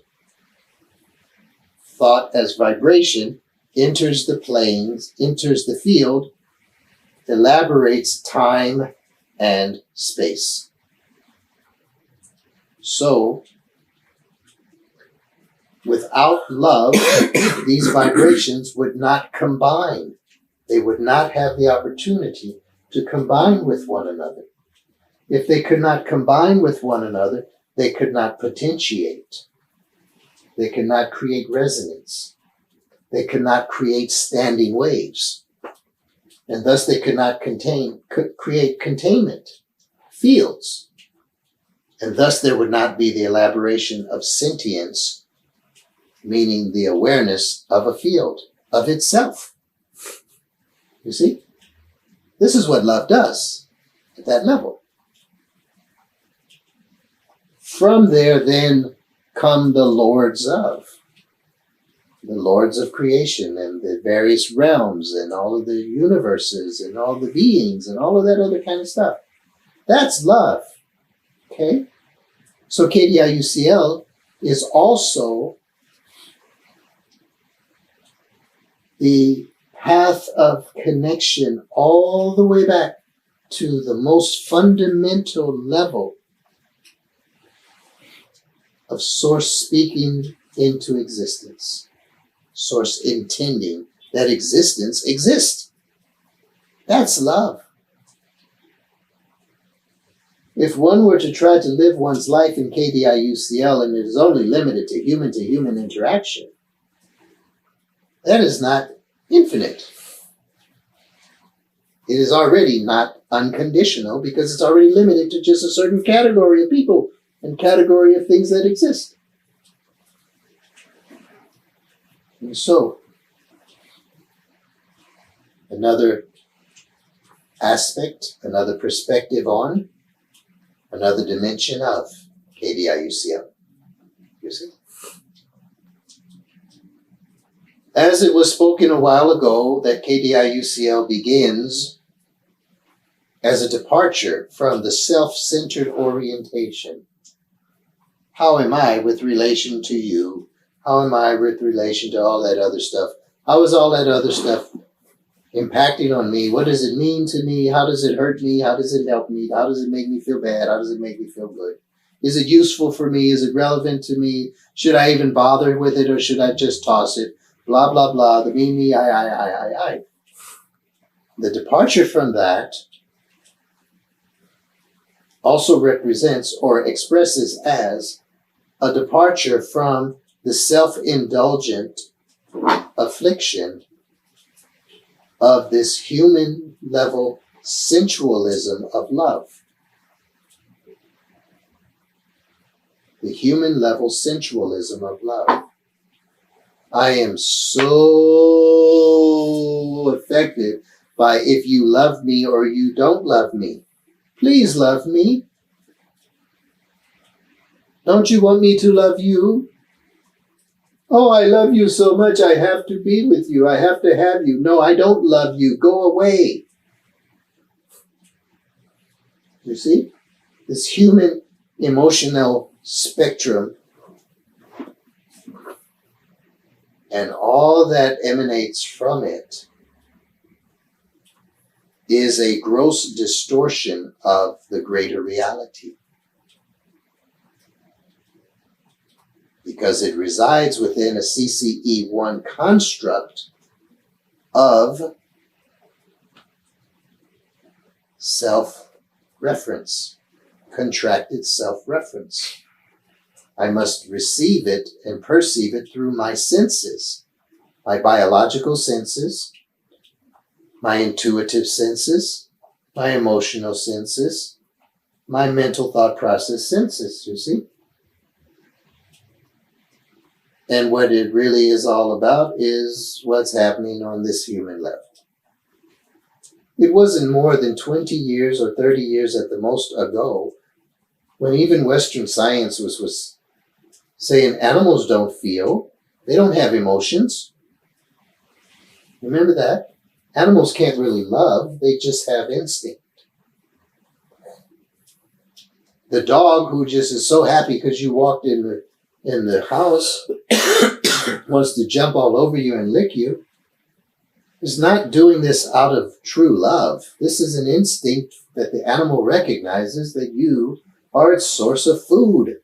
Thought as vibration enters the planes, enters the field, elaborates time and space. So, without love, these vibrations would not combine. They would not have the opportunity to combine with one another. If they could not combine with one another, they could not potentiate. They could not create resonance. They could not create standing waves. And thus they could not create containment, fields. And thus there would not be the elaboration of sentience, meaning the awareness of a field, of itself. You see? This is what love does at that level. From there then come the lords of creation and the various realms and all of the universes and all the beings and all of that other kind of stuff. That's love. Okay? So KDIUCL is also the path of connection all the way back to the most fundamental level of source speaking into existence. Source intending that existence exists. That's love. If one were to try to live one's life in KDIUCL and it is only limited to human interaction, that is not infinite. It is already not unconditional because it's already limited to just a certain category of people and category of things that exist. And so, another aspect, another perspective on, another dimension of KDIUCL. You see? As it was spoken a while ago, that KDIUCL begins as a departure from the self-centered orientation. How am I with relation to you? How am I with relation to all that other stuff? How is all that other stuff impacting on me? What does it mean to me? How does it hurt me? How does it help me? How does it make me feel bad? How does it make me feel good? Is it useful for me? Is it relevant to me? Should I even bother with it or should I just toss it? Blah, blah, blah. The me, I. The departure from that also represents or expresses as a departure from the self-indulgent affliction of this human level sensualism of love. the human level sensualism of love. I am so affected by if you love me or you don't love me. Please love me. Don't you want me to love you? Oh, I love you so much, I have to be with you. I have to have you. No, I don't love you. Go away. You see? This human emotional spectrum and all that emanates from it is a gross distortion of the greater reality. Because it resides within a CCE1 construct of self-reference, contracted self-reference. I must receive it and perceive it through my senses, my biological senses, my intuitive senses, my emotional senses, my mental thought process senses, you see? And what it really is all about is what's happening on this human level. It wasn't more than 20 years or 30 years at the most ago when even Western science was saying animals don't feel, they don't have emotions. Remember that? Animals can't really love, they just have instinct. The dog who just is so happy because you walked in the house wants to jump all over you and lick you is not doing this out of true love. This is an instinct that the animal recognizes that you are its source of food.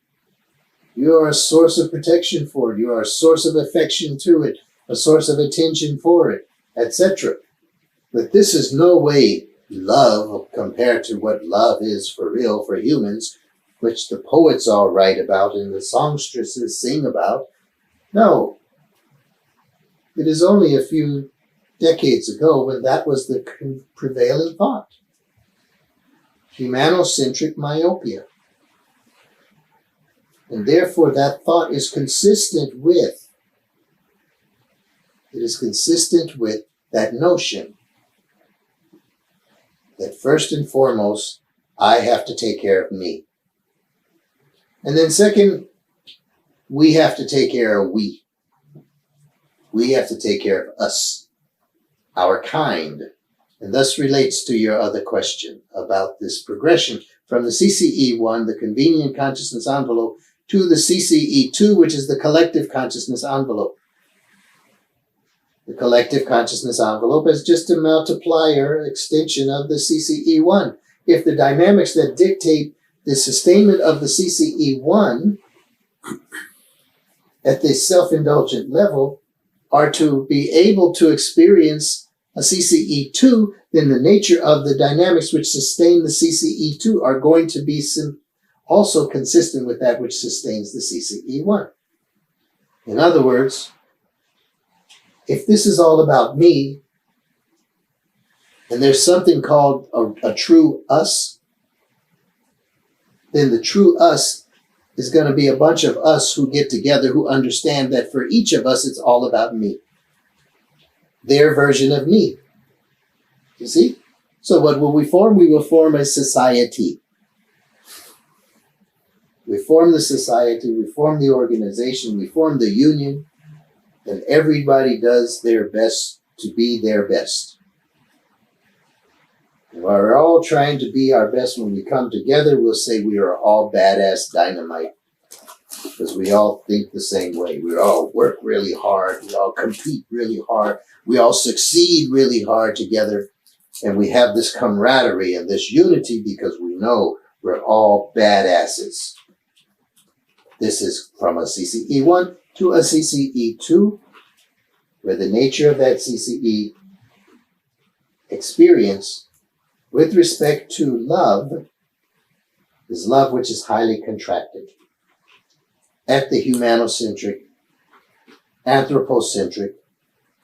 You are a source of protection for it. You are a source of affection to it, a source of attention for it, etc. But this is no way love compared to what love is for real for humans, which the poets all write about and the songstresses sing about. No. It is only a few decades ago when that was the prevailing thought. Humanocentric myopia. And therefore that thought is consistent with that notion that first and foremost, I have to take care of me. And then second, we have to take care of we. We have to take care of us, our kind. And thus relates to your other question about this progression from the CCE1, the convenient consciousness envelope, to the CCE2, which is the collective consciousness envelope. The collective consciousness envelope is just a multiplier extension of the CCE1. If the dynamics that dictate the sustainment of the CCE1 at the self-indulgent level are to be able to experience a CCE2, then the nature of the dynamics which sustain the CCE2 are going to be also consistent with that which sustains the CCE1. In other words, if this is all about me, and there's something called a true us, then the true us is going to be a bunch of us who get together who understand that for each of us it's all about me. Their version of me. You see? So what will we form? We will form a society. We form the society, we form the organization, we form the union, and everybody does their best to be their best. And while we're all trying to be our best when we come together, we'll say we are all badass dynamite. Because we all think the same way. We all work really hard. We all compete really hard. We all succeed really hard together. And we have this camaraderie and this unity because we know we're all badasses. This is from a CCE1 to a CCE2, where the nature of that CCE experience with respect to love is love which is highly contracted at the humanocentric, anthropocentric,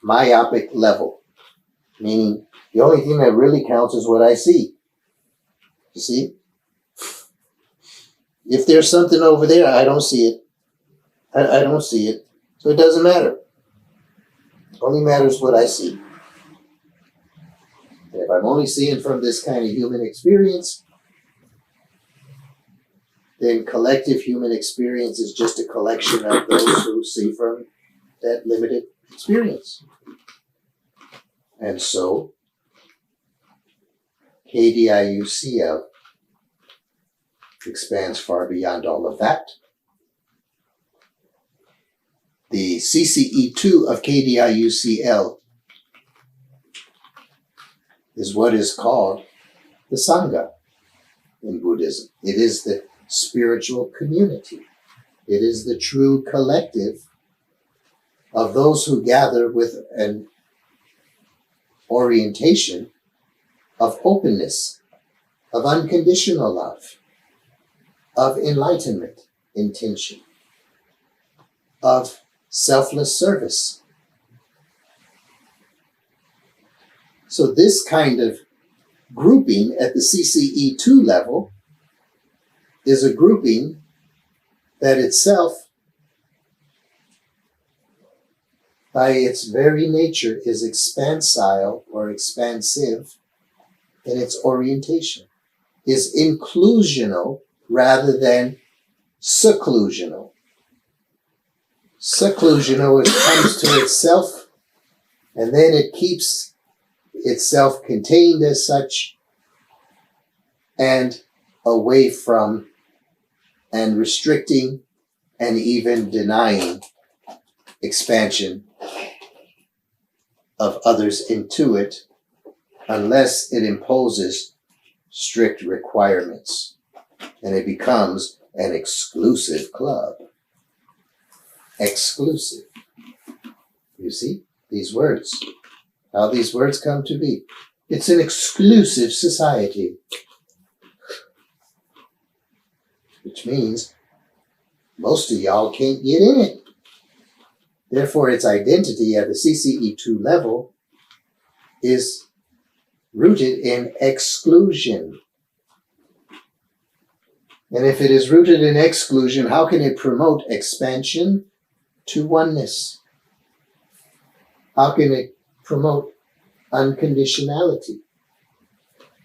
myopic level, meaning the only thing that really counts is what I see. You see? If there's something over there, I don't see it. I don't see it. So it doesn't matter. Only matters what I see. And if I'm only seeing from this kind of human experience, then collective human experience is just a collection of those who see from that limited experience. And so, KDIUCL expands far beyond all of that. The CCE2 of KDIUCL is what is called the Sangha in Buddhism. It is the spiritual community. It is the true collective of those who gather with an orientation of openness, of unconditional love, of enlightenment intention, of selfless service. So this kind of grouping at the CCE2 level is a grouping that itself, by its very nature, is expansile or expansive in its orientation, is inclusional rather than seclusional. Seclusional, it comes to itself, and then it keeps itself contained as such, and away from, and restricting, and even denying expansion of others into it, unless it imposes strict requirements, and it becomes an exclusive club. Exclusive. You see these words, how these words come to be. It's an exclusive society, which means most of y'all can't get in it. Therefore, its identity at the CCE2 level is rooted in exclusion. And if it is rooted in exclusion, how can it promote expansion to oneness? How can it promote unconditionality?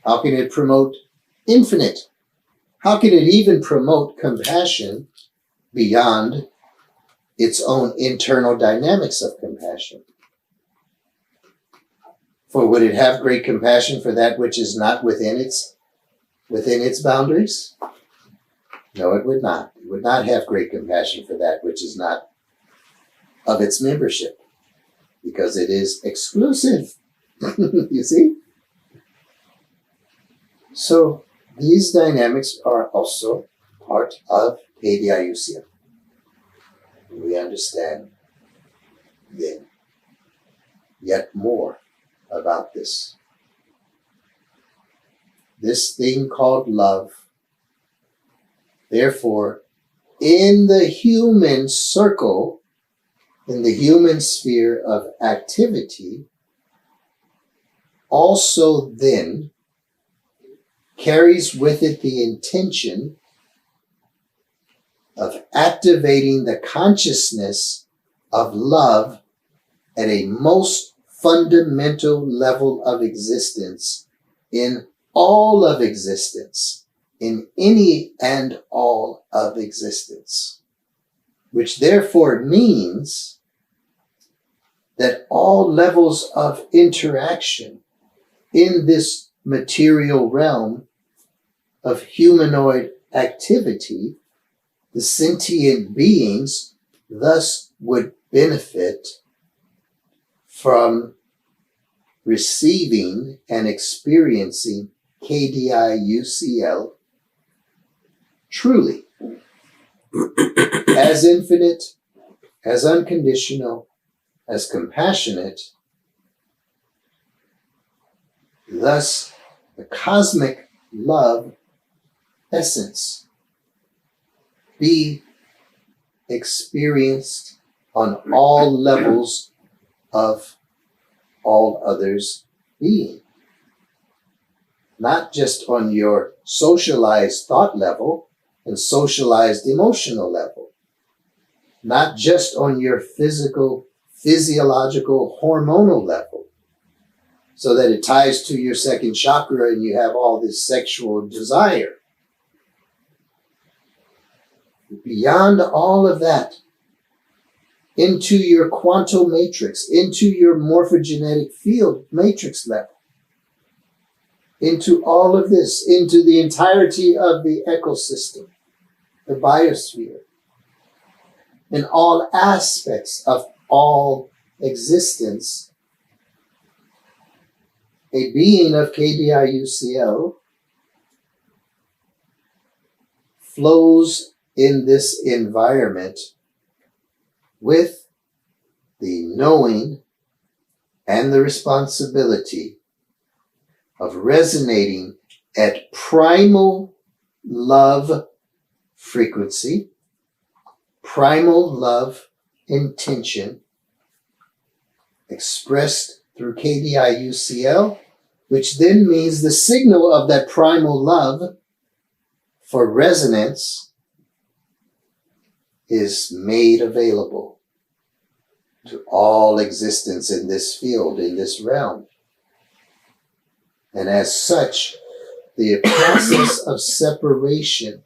How can it promote infinite? How can it even promote compassion beyond its own internal dynamics of compassion? For would it have great compassion for that which is not within its boundaries? No, it would not. It would not have great compassion for that which is not of its membership, because it is exclusive. You see? So these dynamics are also part of KDIUCL. We understand then yet more about this. This thing called love, therefore, in the human circle, in the human sphere of activity, also then carries with it the intention of activating the consciousness of love at a most fundamental level of existence in all of existence, in any and all of existence, which therefore means that all levels of interaction in this material realm of humanoid activity, the sentient beings thus would benefit from receiving and experiencing KDIUCL truly as infinite, as unconditional, as compassionate. Thus, the cosmic love essence be experienced on all levels of all others being. Not just on your socialized thought level, and socialized emotional level, not just on your physical, physiological, hormonal level, so that it ties to your second chakra and you have all this sexual desire. Beyond all of that, into your quantum matrix, into your morphogenetic field matrix level, into all of this, into the entirety of the ecosystem, the biosphere, in all aspects of all existence, a being of KDIUCL flows in this environment with the knowing and the responsibility of resonating at primal love frequency, primal love intention, expressed through KDIUCL, which then means the signal of that primal love for resonance is made available to all existence in this field, in this realm. And as such, the process of separation,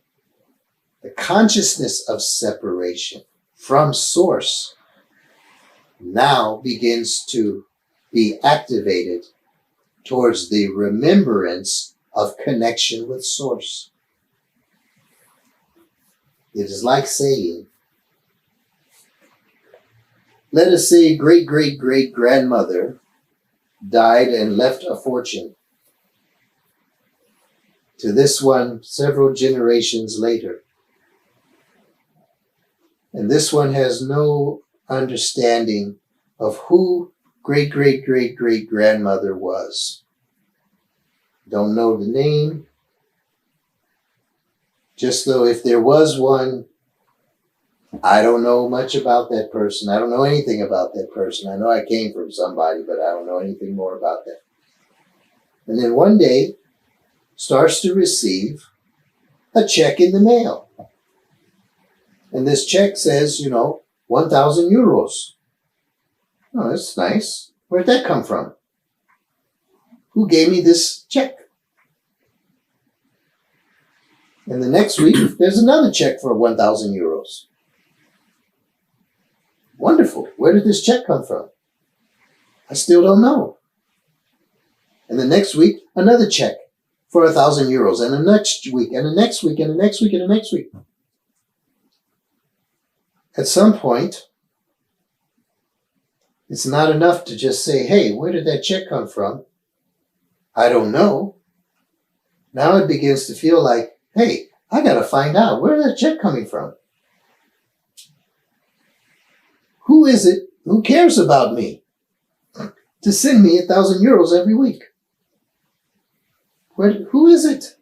the consciousness of separation from source now begins to be activated towards the remembrance of connection with source. It is like saying, let us say great-great-great-grandmother died and left a fortune to this one several generations later. And this one has no understanding of who great-great-great-great-grandmother was. Don't know the name. Just though if there was one, I don't know much about that person. I don't know anything about that person. I know I came from somebody, but I don't know anything more about that. And then one day, starts to receive a check in the mail. And this check says, 1,000 euros. Oh, that's nice. Where'd that come from? Who gave me this check? And the next week, there's another check for 1,000 euros. Wonderful. Where did this check come from? I still don't know. And the next week, another check for 1,000 euros. And the next week, and the next week, and the next week, and the next week. At some point, it's not enough to just say, hey, where did that check come from? I don't know. Now it begins to feel like, hey, I got to find out, where's that check coming from? Who is it who cares about me to send me 1,000 euros every week? Who is it?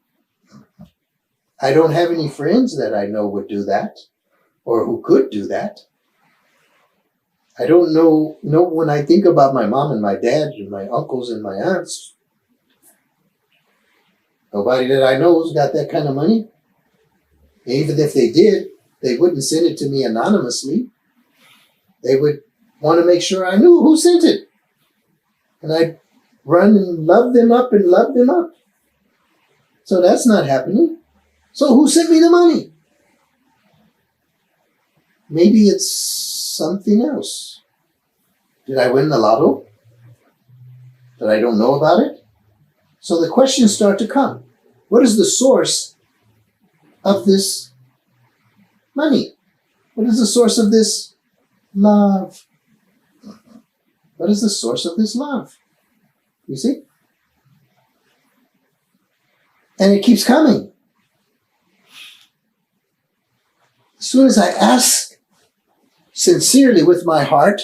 I don't have any friends that I know would do that or who could do that. I don't know when I think about my mom and my dad and my uncles and my aunts, nobody that I know has got that kind of money. Even if they did, they wouldn't send it to me anonymously. They would want to make sure I knew who sent it. And I'd run and love them up and love them up. So that's not happening. So who sent me the money? Maybe it's something else. Did I win the lotto? That I don't know about it? So the questions start to come. What is the source of this money? What is the source of this love? What is the source of this love? You see? And it keeps coming. As soon as I ask sincerely with my heart,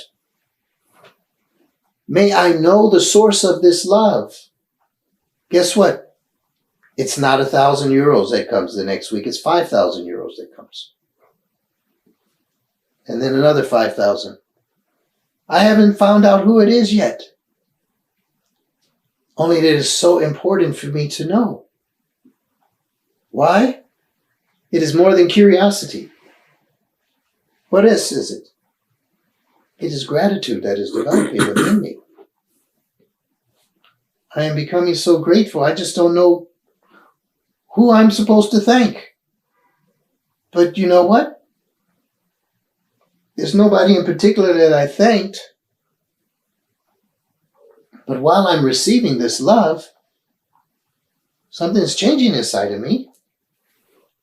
may I know the source of this love. Guess what? It's not 1,000 euros that comes the next week. It's 5,000 euros that comes. And then another 5,000. I haven't found out who it is yet. Only that it is so important for me to know. Why? It is more than curiosity. What else is it? It is gratitude that is developing within me. I am becoming so grateful, I just don't know who I'm supposed to thank. But you know what? There's nobody in particular that I thanked. But while I'm receiving this love, something's changing inside of me.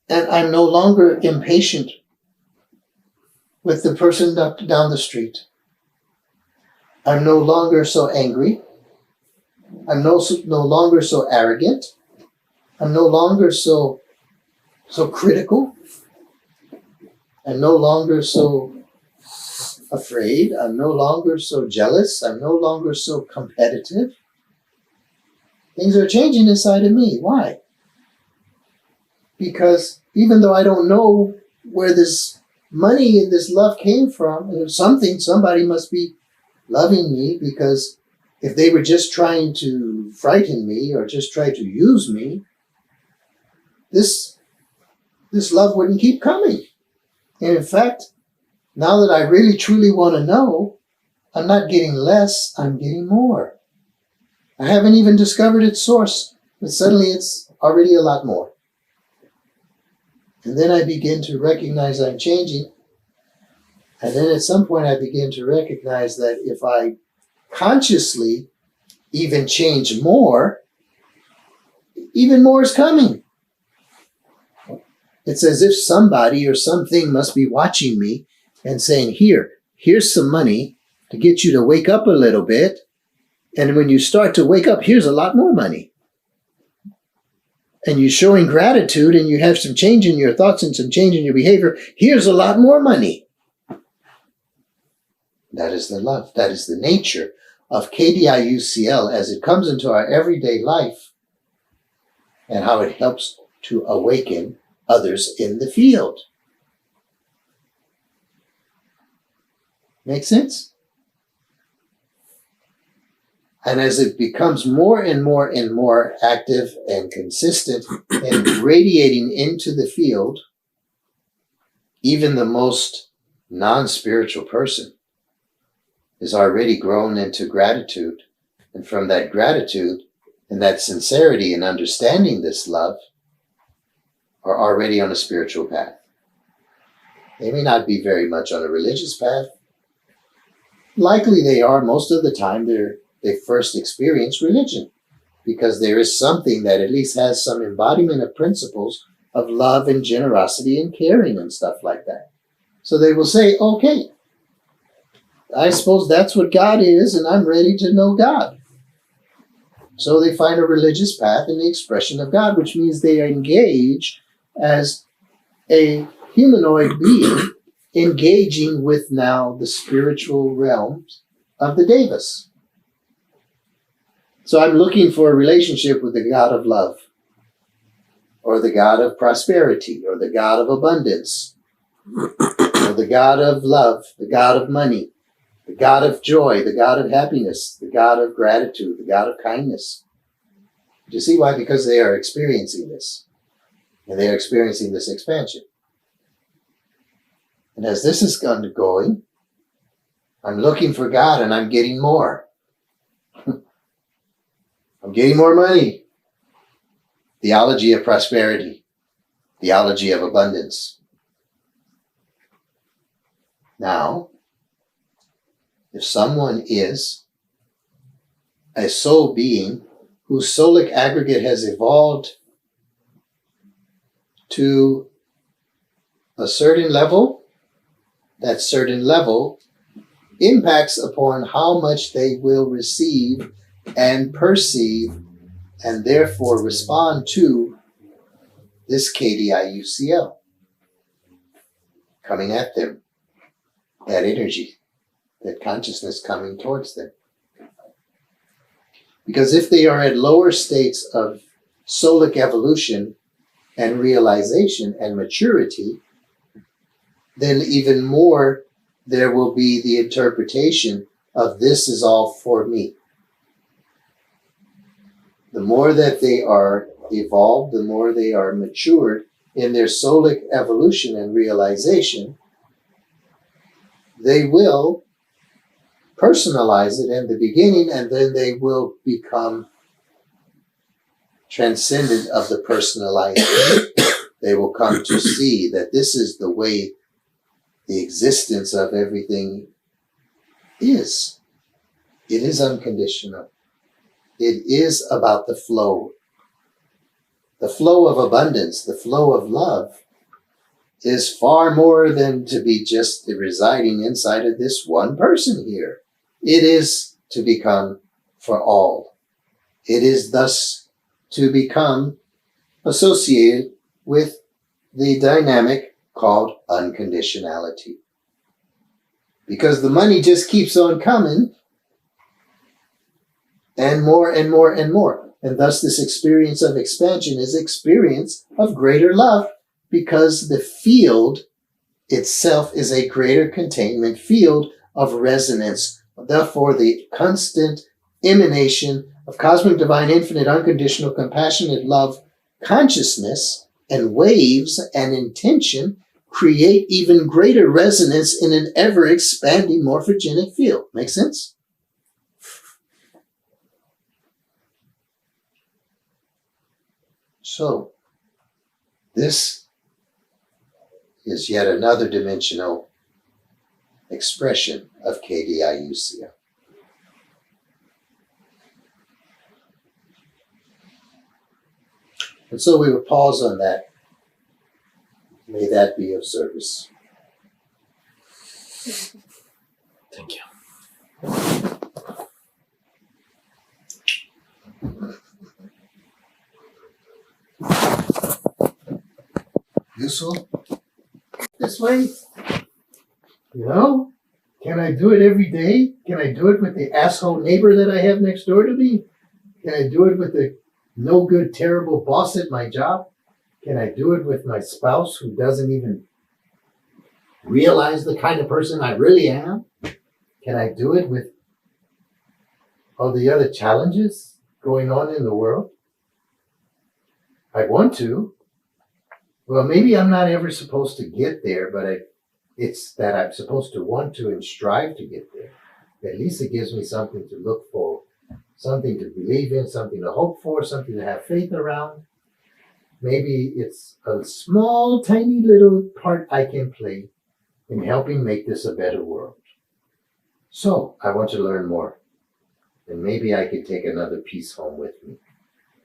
And I'm no longer impatient with the person down the street. I'm no longer so angry. I'm no longer so arrogant. I'm no longer so critical. I'm no longer so afraid. I'm no longer so jealous. I'm no longer so competitive. Things are changing inside of me. Why? Because even though I don't know where this money and this love came from, somebody must be loving me, because if they were just trying to frighten me or just try to use me, this love wouldn't keep coming. And in fact, now that I really truly want to know, I'm not getting less, I'm getting more. I haven't even discovered its source, but suddenly it's already a lot more. And then I begin to recognize I'm changing. And then at some point I begin to recognize that if I consciously even change more, even more is coming. It's as if somebody or something must be watching me and saying, here's some money to get you to wake up a little bit. And when you start to wake up, here's a lot more money. And you're showing gratitude and you have some change in your thoughts and some change in your behavior, here's a lot more money. That is the love. That is the nature of KDIUCL as it comes into our everyday life and how it helps to awaken others in the field. Make sense? And as it becomes more and more and more active and consistent and radiating into the field, even the most non-spiritual person is already grown into gratitude. And from that gratitude and that sincerity and understanding this love are already on a spiritual path. They may not be very much on a religious path. Likely they are. Most of the time they first experience religion because there is something that at least has some embodiment of principles of love and generosity and caring and stuff like that. So they will say, okay, I suppose that's what God is, and I'm ready to know God. So they find a religious path in the expression of God, which means they engage as a humanoid being engaging with now the spiritual realms of the Devas. So I'm looking for a relationship with the God of love, or the God of prosperity, or the God of abundance, or the God of love, the God of money, the God of joy, the God of happiness, the God of gratitude, the God of kindness. Do you see why? Because they are experiencing this, and they are experiencing this expansion. And as this is going, I'm looking for God and I'm getting more. I'm getting more money. Theology of prosperity. Theology of abundance. Now, if someone is a soul being whose soulic aggregate has evolved to a certain level, that certain level impacts upon how much they will receive and perceive and therefore respond to this KDIUCL coming at them, that energy, that consciousness coming towards them. Because if they are at lower states of soulic evolution and realization and maturity, then even more there will be the interpretation of this is all for me. The more that they are evolved, the more they are matured in their soulic evolution and realization, they will personalize it in the beginning, and then they will become transcendent of the personalization. They will come to see that this is the way the existence of everything is. It is unconditional. It is about the flow of abundance, the flow of love is far more than to be just residing inside of this one person here. It is to become for all. It is thus to become associated with the dynamic called unconditionality. Because the money just keeps on coming, and more and more and more. And thus this experience of expansion is experience of greater love, because the field itself is a greater containment field of resonance. Therefore, the constant emanation of cosmic, divine, infinite, unconditional, compassionate love consciousness and waves and intention create even greater resonance in an ever-expanding morphogenic field. Make sense? So, this is yet another dimensional expression of KDIUCL. And so we will pause on that. May that be of service. Thank you. Useful? This way? You know? Can I do it every day? Can I do it with the asshole neighbor that I have next door to me? Can I do it with the no good, terrible boss at my job? Can I do it with my spouse who doesn't even realize the kind of person I really am? Can I do it with all the other challenges going on in the world? I want to. Well, maybe I'm not ever supposed to get there, but it's that I'm supposed to want to and strive to get there. At least it gives me something to look for, something to believe in, something to hope for, something to have faith around. Maybe it's a small, tiny little part I can play in helping make this a better world. So I want to learn more. And maybe I could take another piece home with me.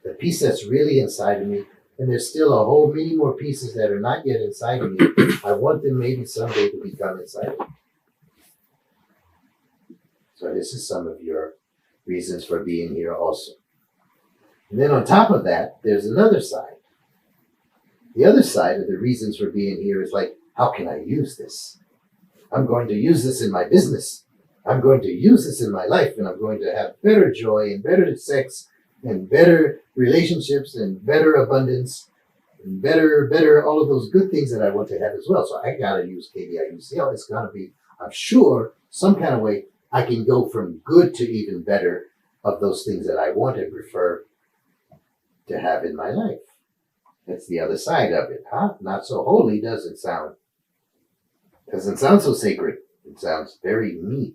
The piece that's really inside of me, and there's still a whole many more pieces that are not yet inside of me. I want them maybe someday to become inside of me. So this is some of your reasons for being here also. And then on top of that, there's another side. The other side of the reasons for being here is like, how can I use this? I'm going to use this in my business. I'm going to use this in my life, and I'm going to have better joy and better sex and better relationships and better abundance and better all of those good things that I want to have as well. So I got to use KDIUCL. It's got to be, I'm sure, some kind of way I can go from good to even better of those things that I want and prefer to have in my life. That's the other side of it, huh? Not so holy doesn't sound. Doesn't sound so sacred. It sounds very me.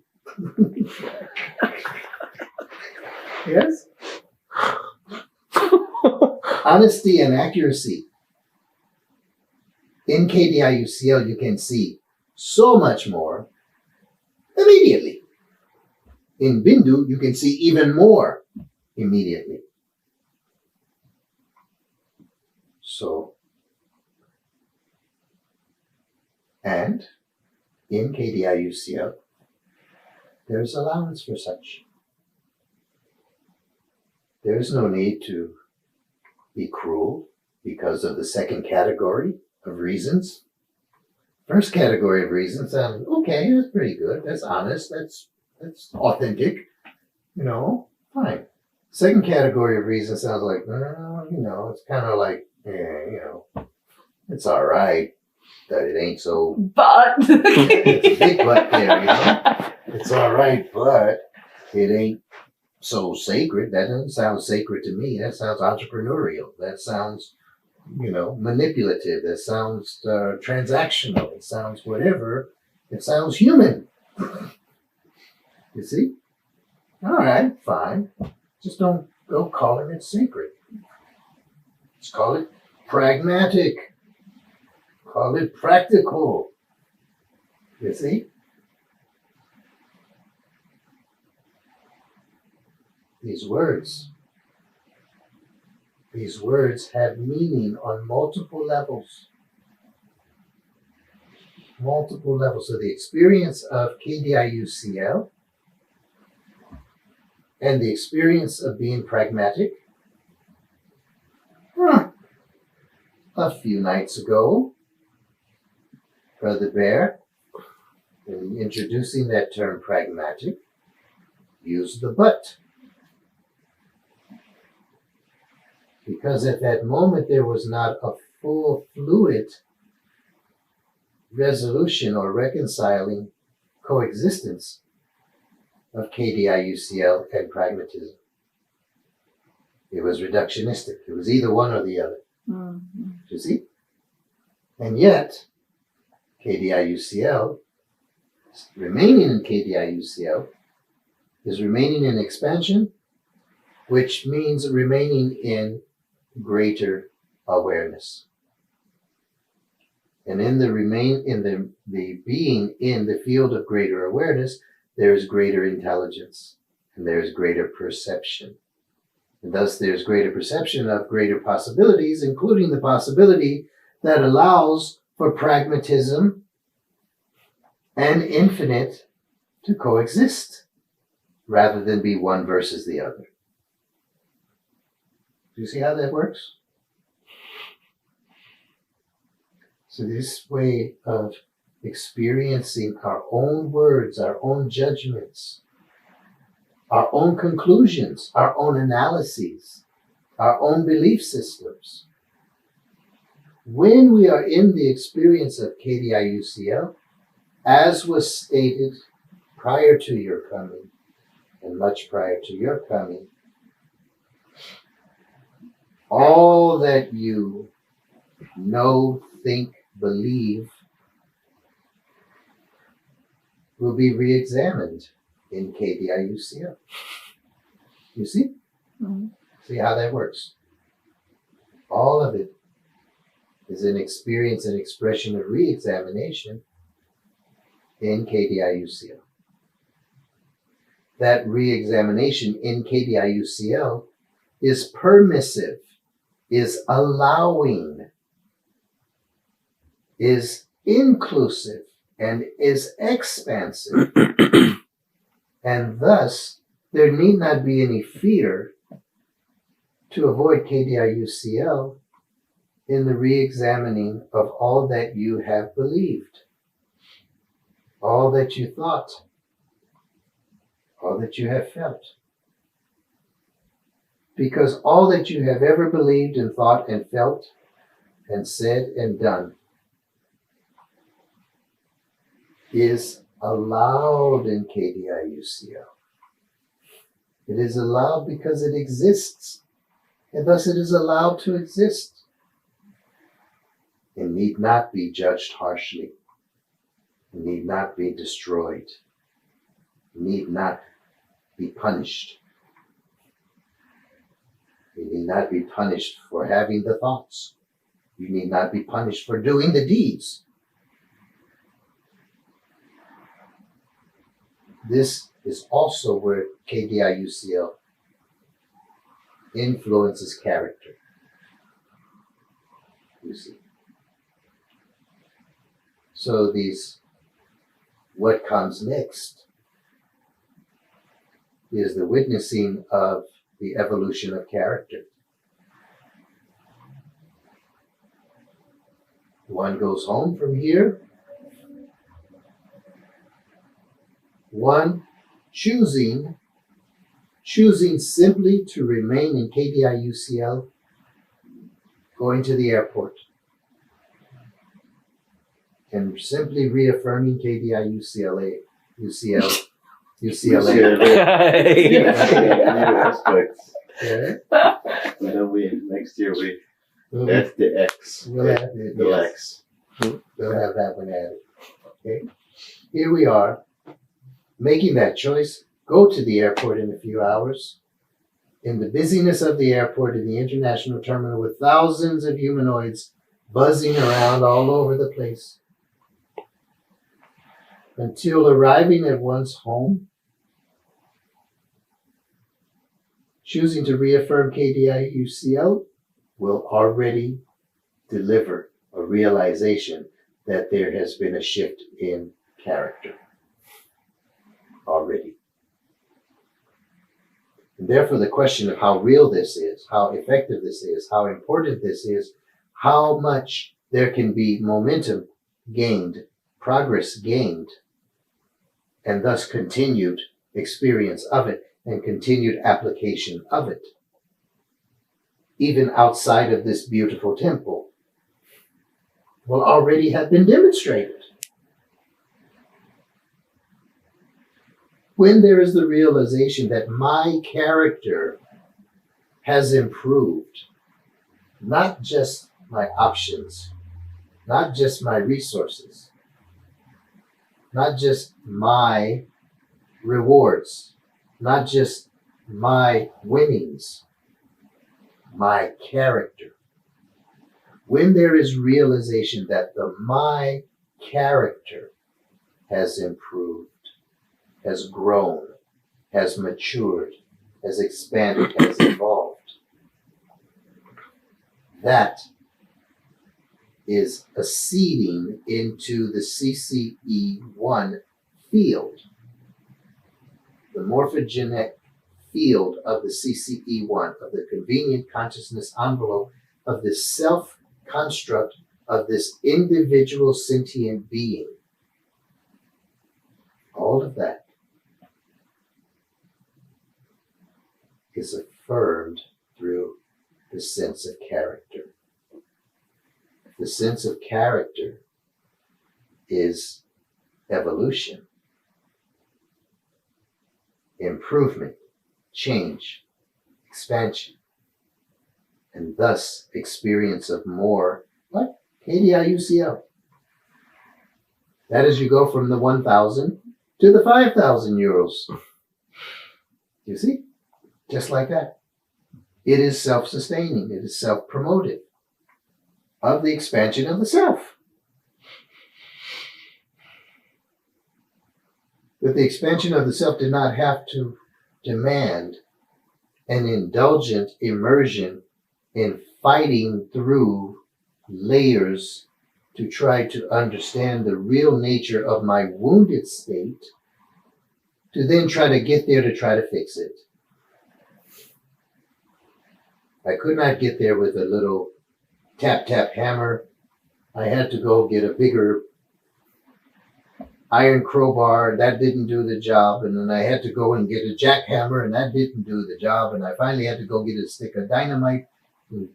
Yes? Honesty and accuracy. In KDIUCL, you can see so much more immediately. In Bindu, you can see even more immediately. So, and in KDIUCL, there's allowance for such. There's no need to be cruel because of the second category of reasons. First category of reasons sounds okay, that's pretty good, that's honest, that's authentic, fine. Second category of reasons sounds like, it's kind of like, it's all right that it ain't so. But it's a big but there, It's all right, but it ain't so sacred. That doesn't sound sacred to me. That sounds entrepreneurial. That sounds manipulative. That sounds transactional. It sounds whatever. It sounds human. You see? All right, fine. Just don't go calling it sacred. Just call it pragmatic. Call it practical. You see? These words have meaning on multiple levels. Multiple levels. So the experience of KDIUCL and the experience of being pragmatic. A few nights ago, Brother Bear, in introducing that term pragmatic, used the but. Because at that moment there was not a full fluid resolution or reconciling coexistence of KDIUCL and pragmatism. It was reductionistic. It was either one or the other. Mm-hmm. You see? And yet, KDIUCL, remaining in KDIUCL, is remaining in expansion, which means remaining in greater awareness. And in the being in the field of greater awareness, there is greater intelligence and there is greater perception. And thus there's greater perception of greater possibilities, including the possibility that allows for pragmatism and infinite to coexist rather than be one versus the other. Do you see how that works? So this way of experiencing our own words, our own judgments, our own conclusions, our own analyses, our own belief systems. When we are in the experience of KDIUCL, as was stated prior to your coming, and much prior to your coming, all that you know, think, believe will be re-examined in KDIUCL. You see? Mm-hmm. See how that works? All of it is an experience and expression of re-examination in KDIUCL. That re-examination in KDIUCL is permissive, is allowing, is inclusive, and is expansive. And thus, there need not be any fear to avoid KDIUCL in the re-examining of all that you have believed, all that you thought, all that you have felt. Because all that you have ever believed and thought and felt and said and done is allowed in KDIUCL. It is allowed because it exists, and thus it is allowed to exist. It need not be judged harshly. It need not be destroyed. It need not be punished. You need not be punished for having the thoughts. You need not be punished for doing the deeds. This is also where KDIUCL influences character. You see. So what comes next is the witnessing of the evolution of character. One goes home from here, one choosing simply to remain in KDIUCL, going to the airport, and simply reaffirming KDIUCL, UCL. Aspects. Yeah. Next year we F the X. We'll have it, The yes. X. We'll have that one added. Okay. Here we are, making that choice. Go to the airport in a few hours. In the busyness of the airport in the international terminal with thousands of humanoids buzzing around all over the place. Until arriving at one's home, choosing to reaffirm KDIUCL will already deliver a realization that there has been a shift in character already. And therefore, the question of how real this is, how effective this is, how important this is, how much there can be momentum gained, progress gained, and thus continued experience of it and continued application of it, even outside of this beautiful temple, will already have been demonstrated. When there is the realization that my character has improved, not just my options, not just my resources, not just my rewards, not just my winnings, my character. When there is realization that my character has improved, has grown, has matured, has expanded, has evolved, that is a seeding into the CCE1 field, the morphogenic field of the CCE1, of the convenient consciousness envelope of the self-construct of this individual sentient being. All of that is affirmed through the sense of character. The sense of character is evolution, improvement, change, expansion, and thus experience of more, like KDIUCL. That is, you go from the 1,000 to the 5,000 euros. You see? Just like that. It is self-sustaining. It is self-promotive of the expansion of the self. But the expansion of the self did not have to demand an indulgent immersion in fighting through layers to try to understand the real nature of my wounded state, to then try to get there to try to fix it. I could not get there with a little tap, tap hammer. I had to go get a bigger iron crowbar. That didn't do the job. And then I had to go and get a jackhammer, and that didn't do the job. And I finally had to go get a stick of dynamite and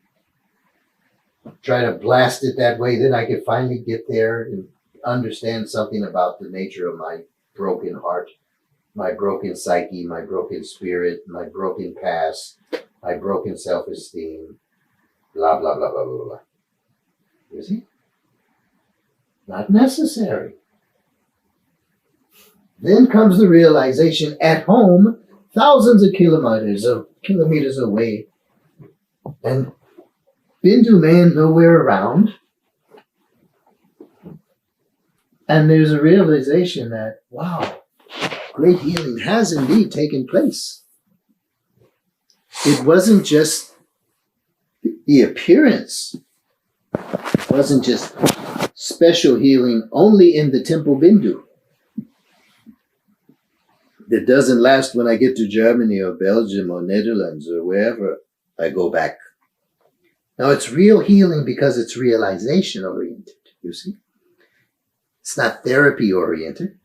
try to blast it that way. Then I could finally get there and understand something about the nature of my broken heart, my broken psyche, my broken spirit, my broken past, my broken self-esteem, blah, blah, blah, blah, blah, blah. You see? Not necessary. Then comes the realization at home, thousands of kilometers away, and Bindu man nowhere around. And there's a realization that, wow, great healing has indeed taken place. It wasn't just the appearance. It wasn't just special healing only in the Temple Bindu. It doesn't last when I get to Germany or Belgium or Netherlands or wherever I go back. Now, it's real healing because it's realization oriented, you see. It's not therapy oriented.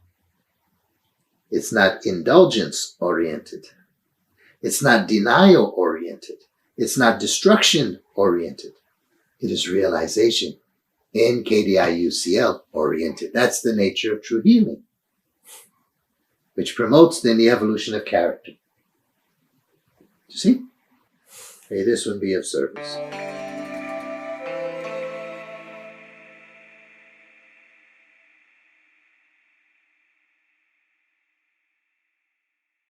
It's not indulgence oriented. It's not denial oriented. It's not destruction oriented. It is realization in KDIUCL oriented. That's the nature of true healing, which promotes then the evolution of character. You see? May this one be of service.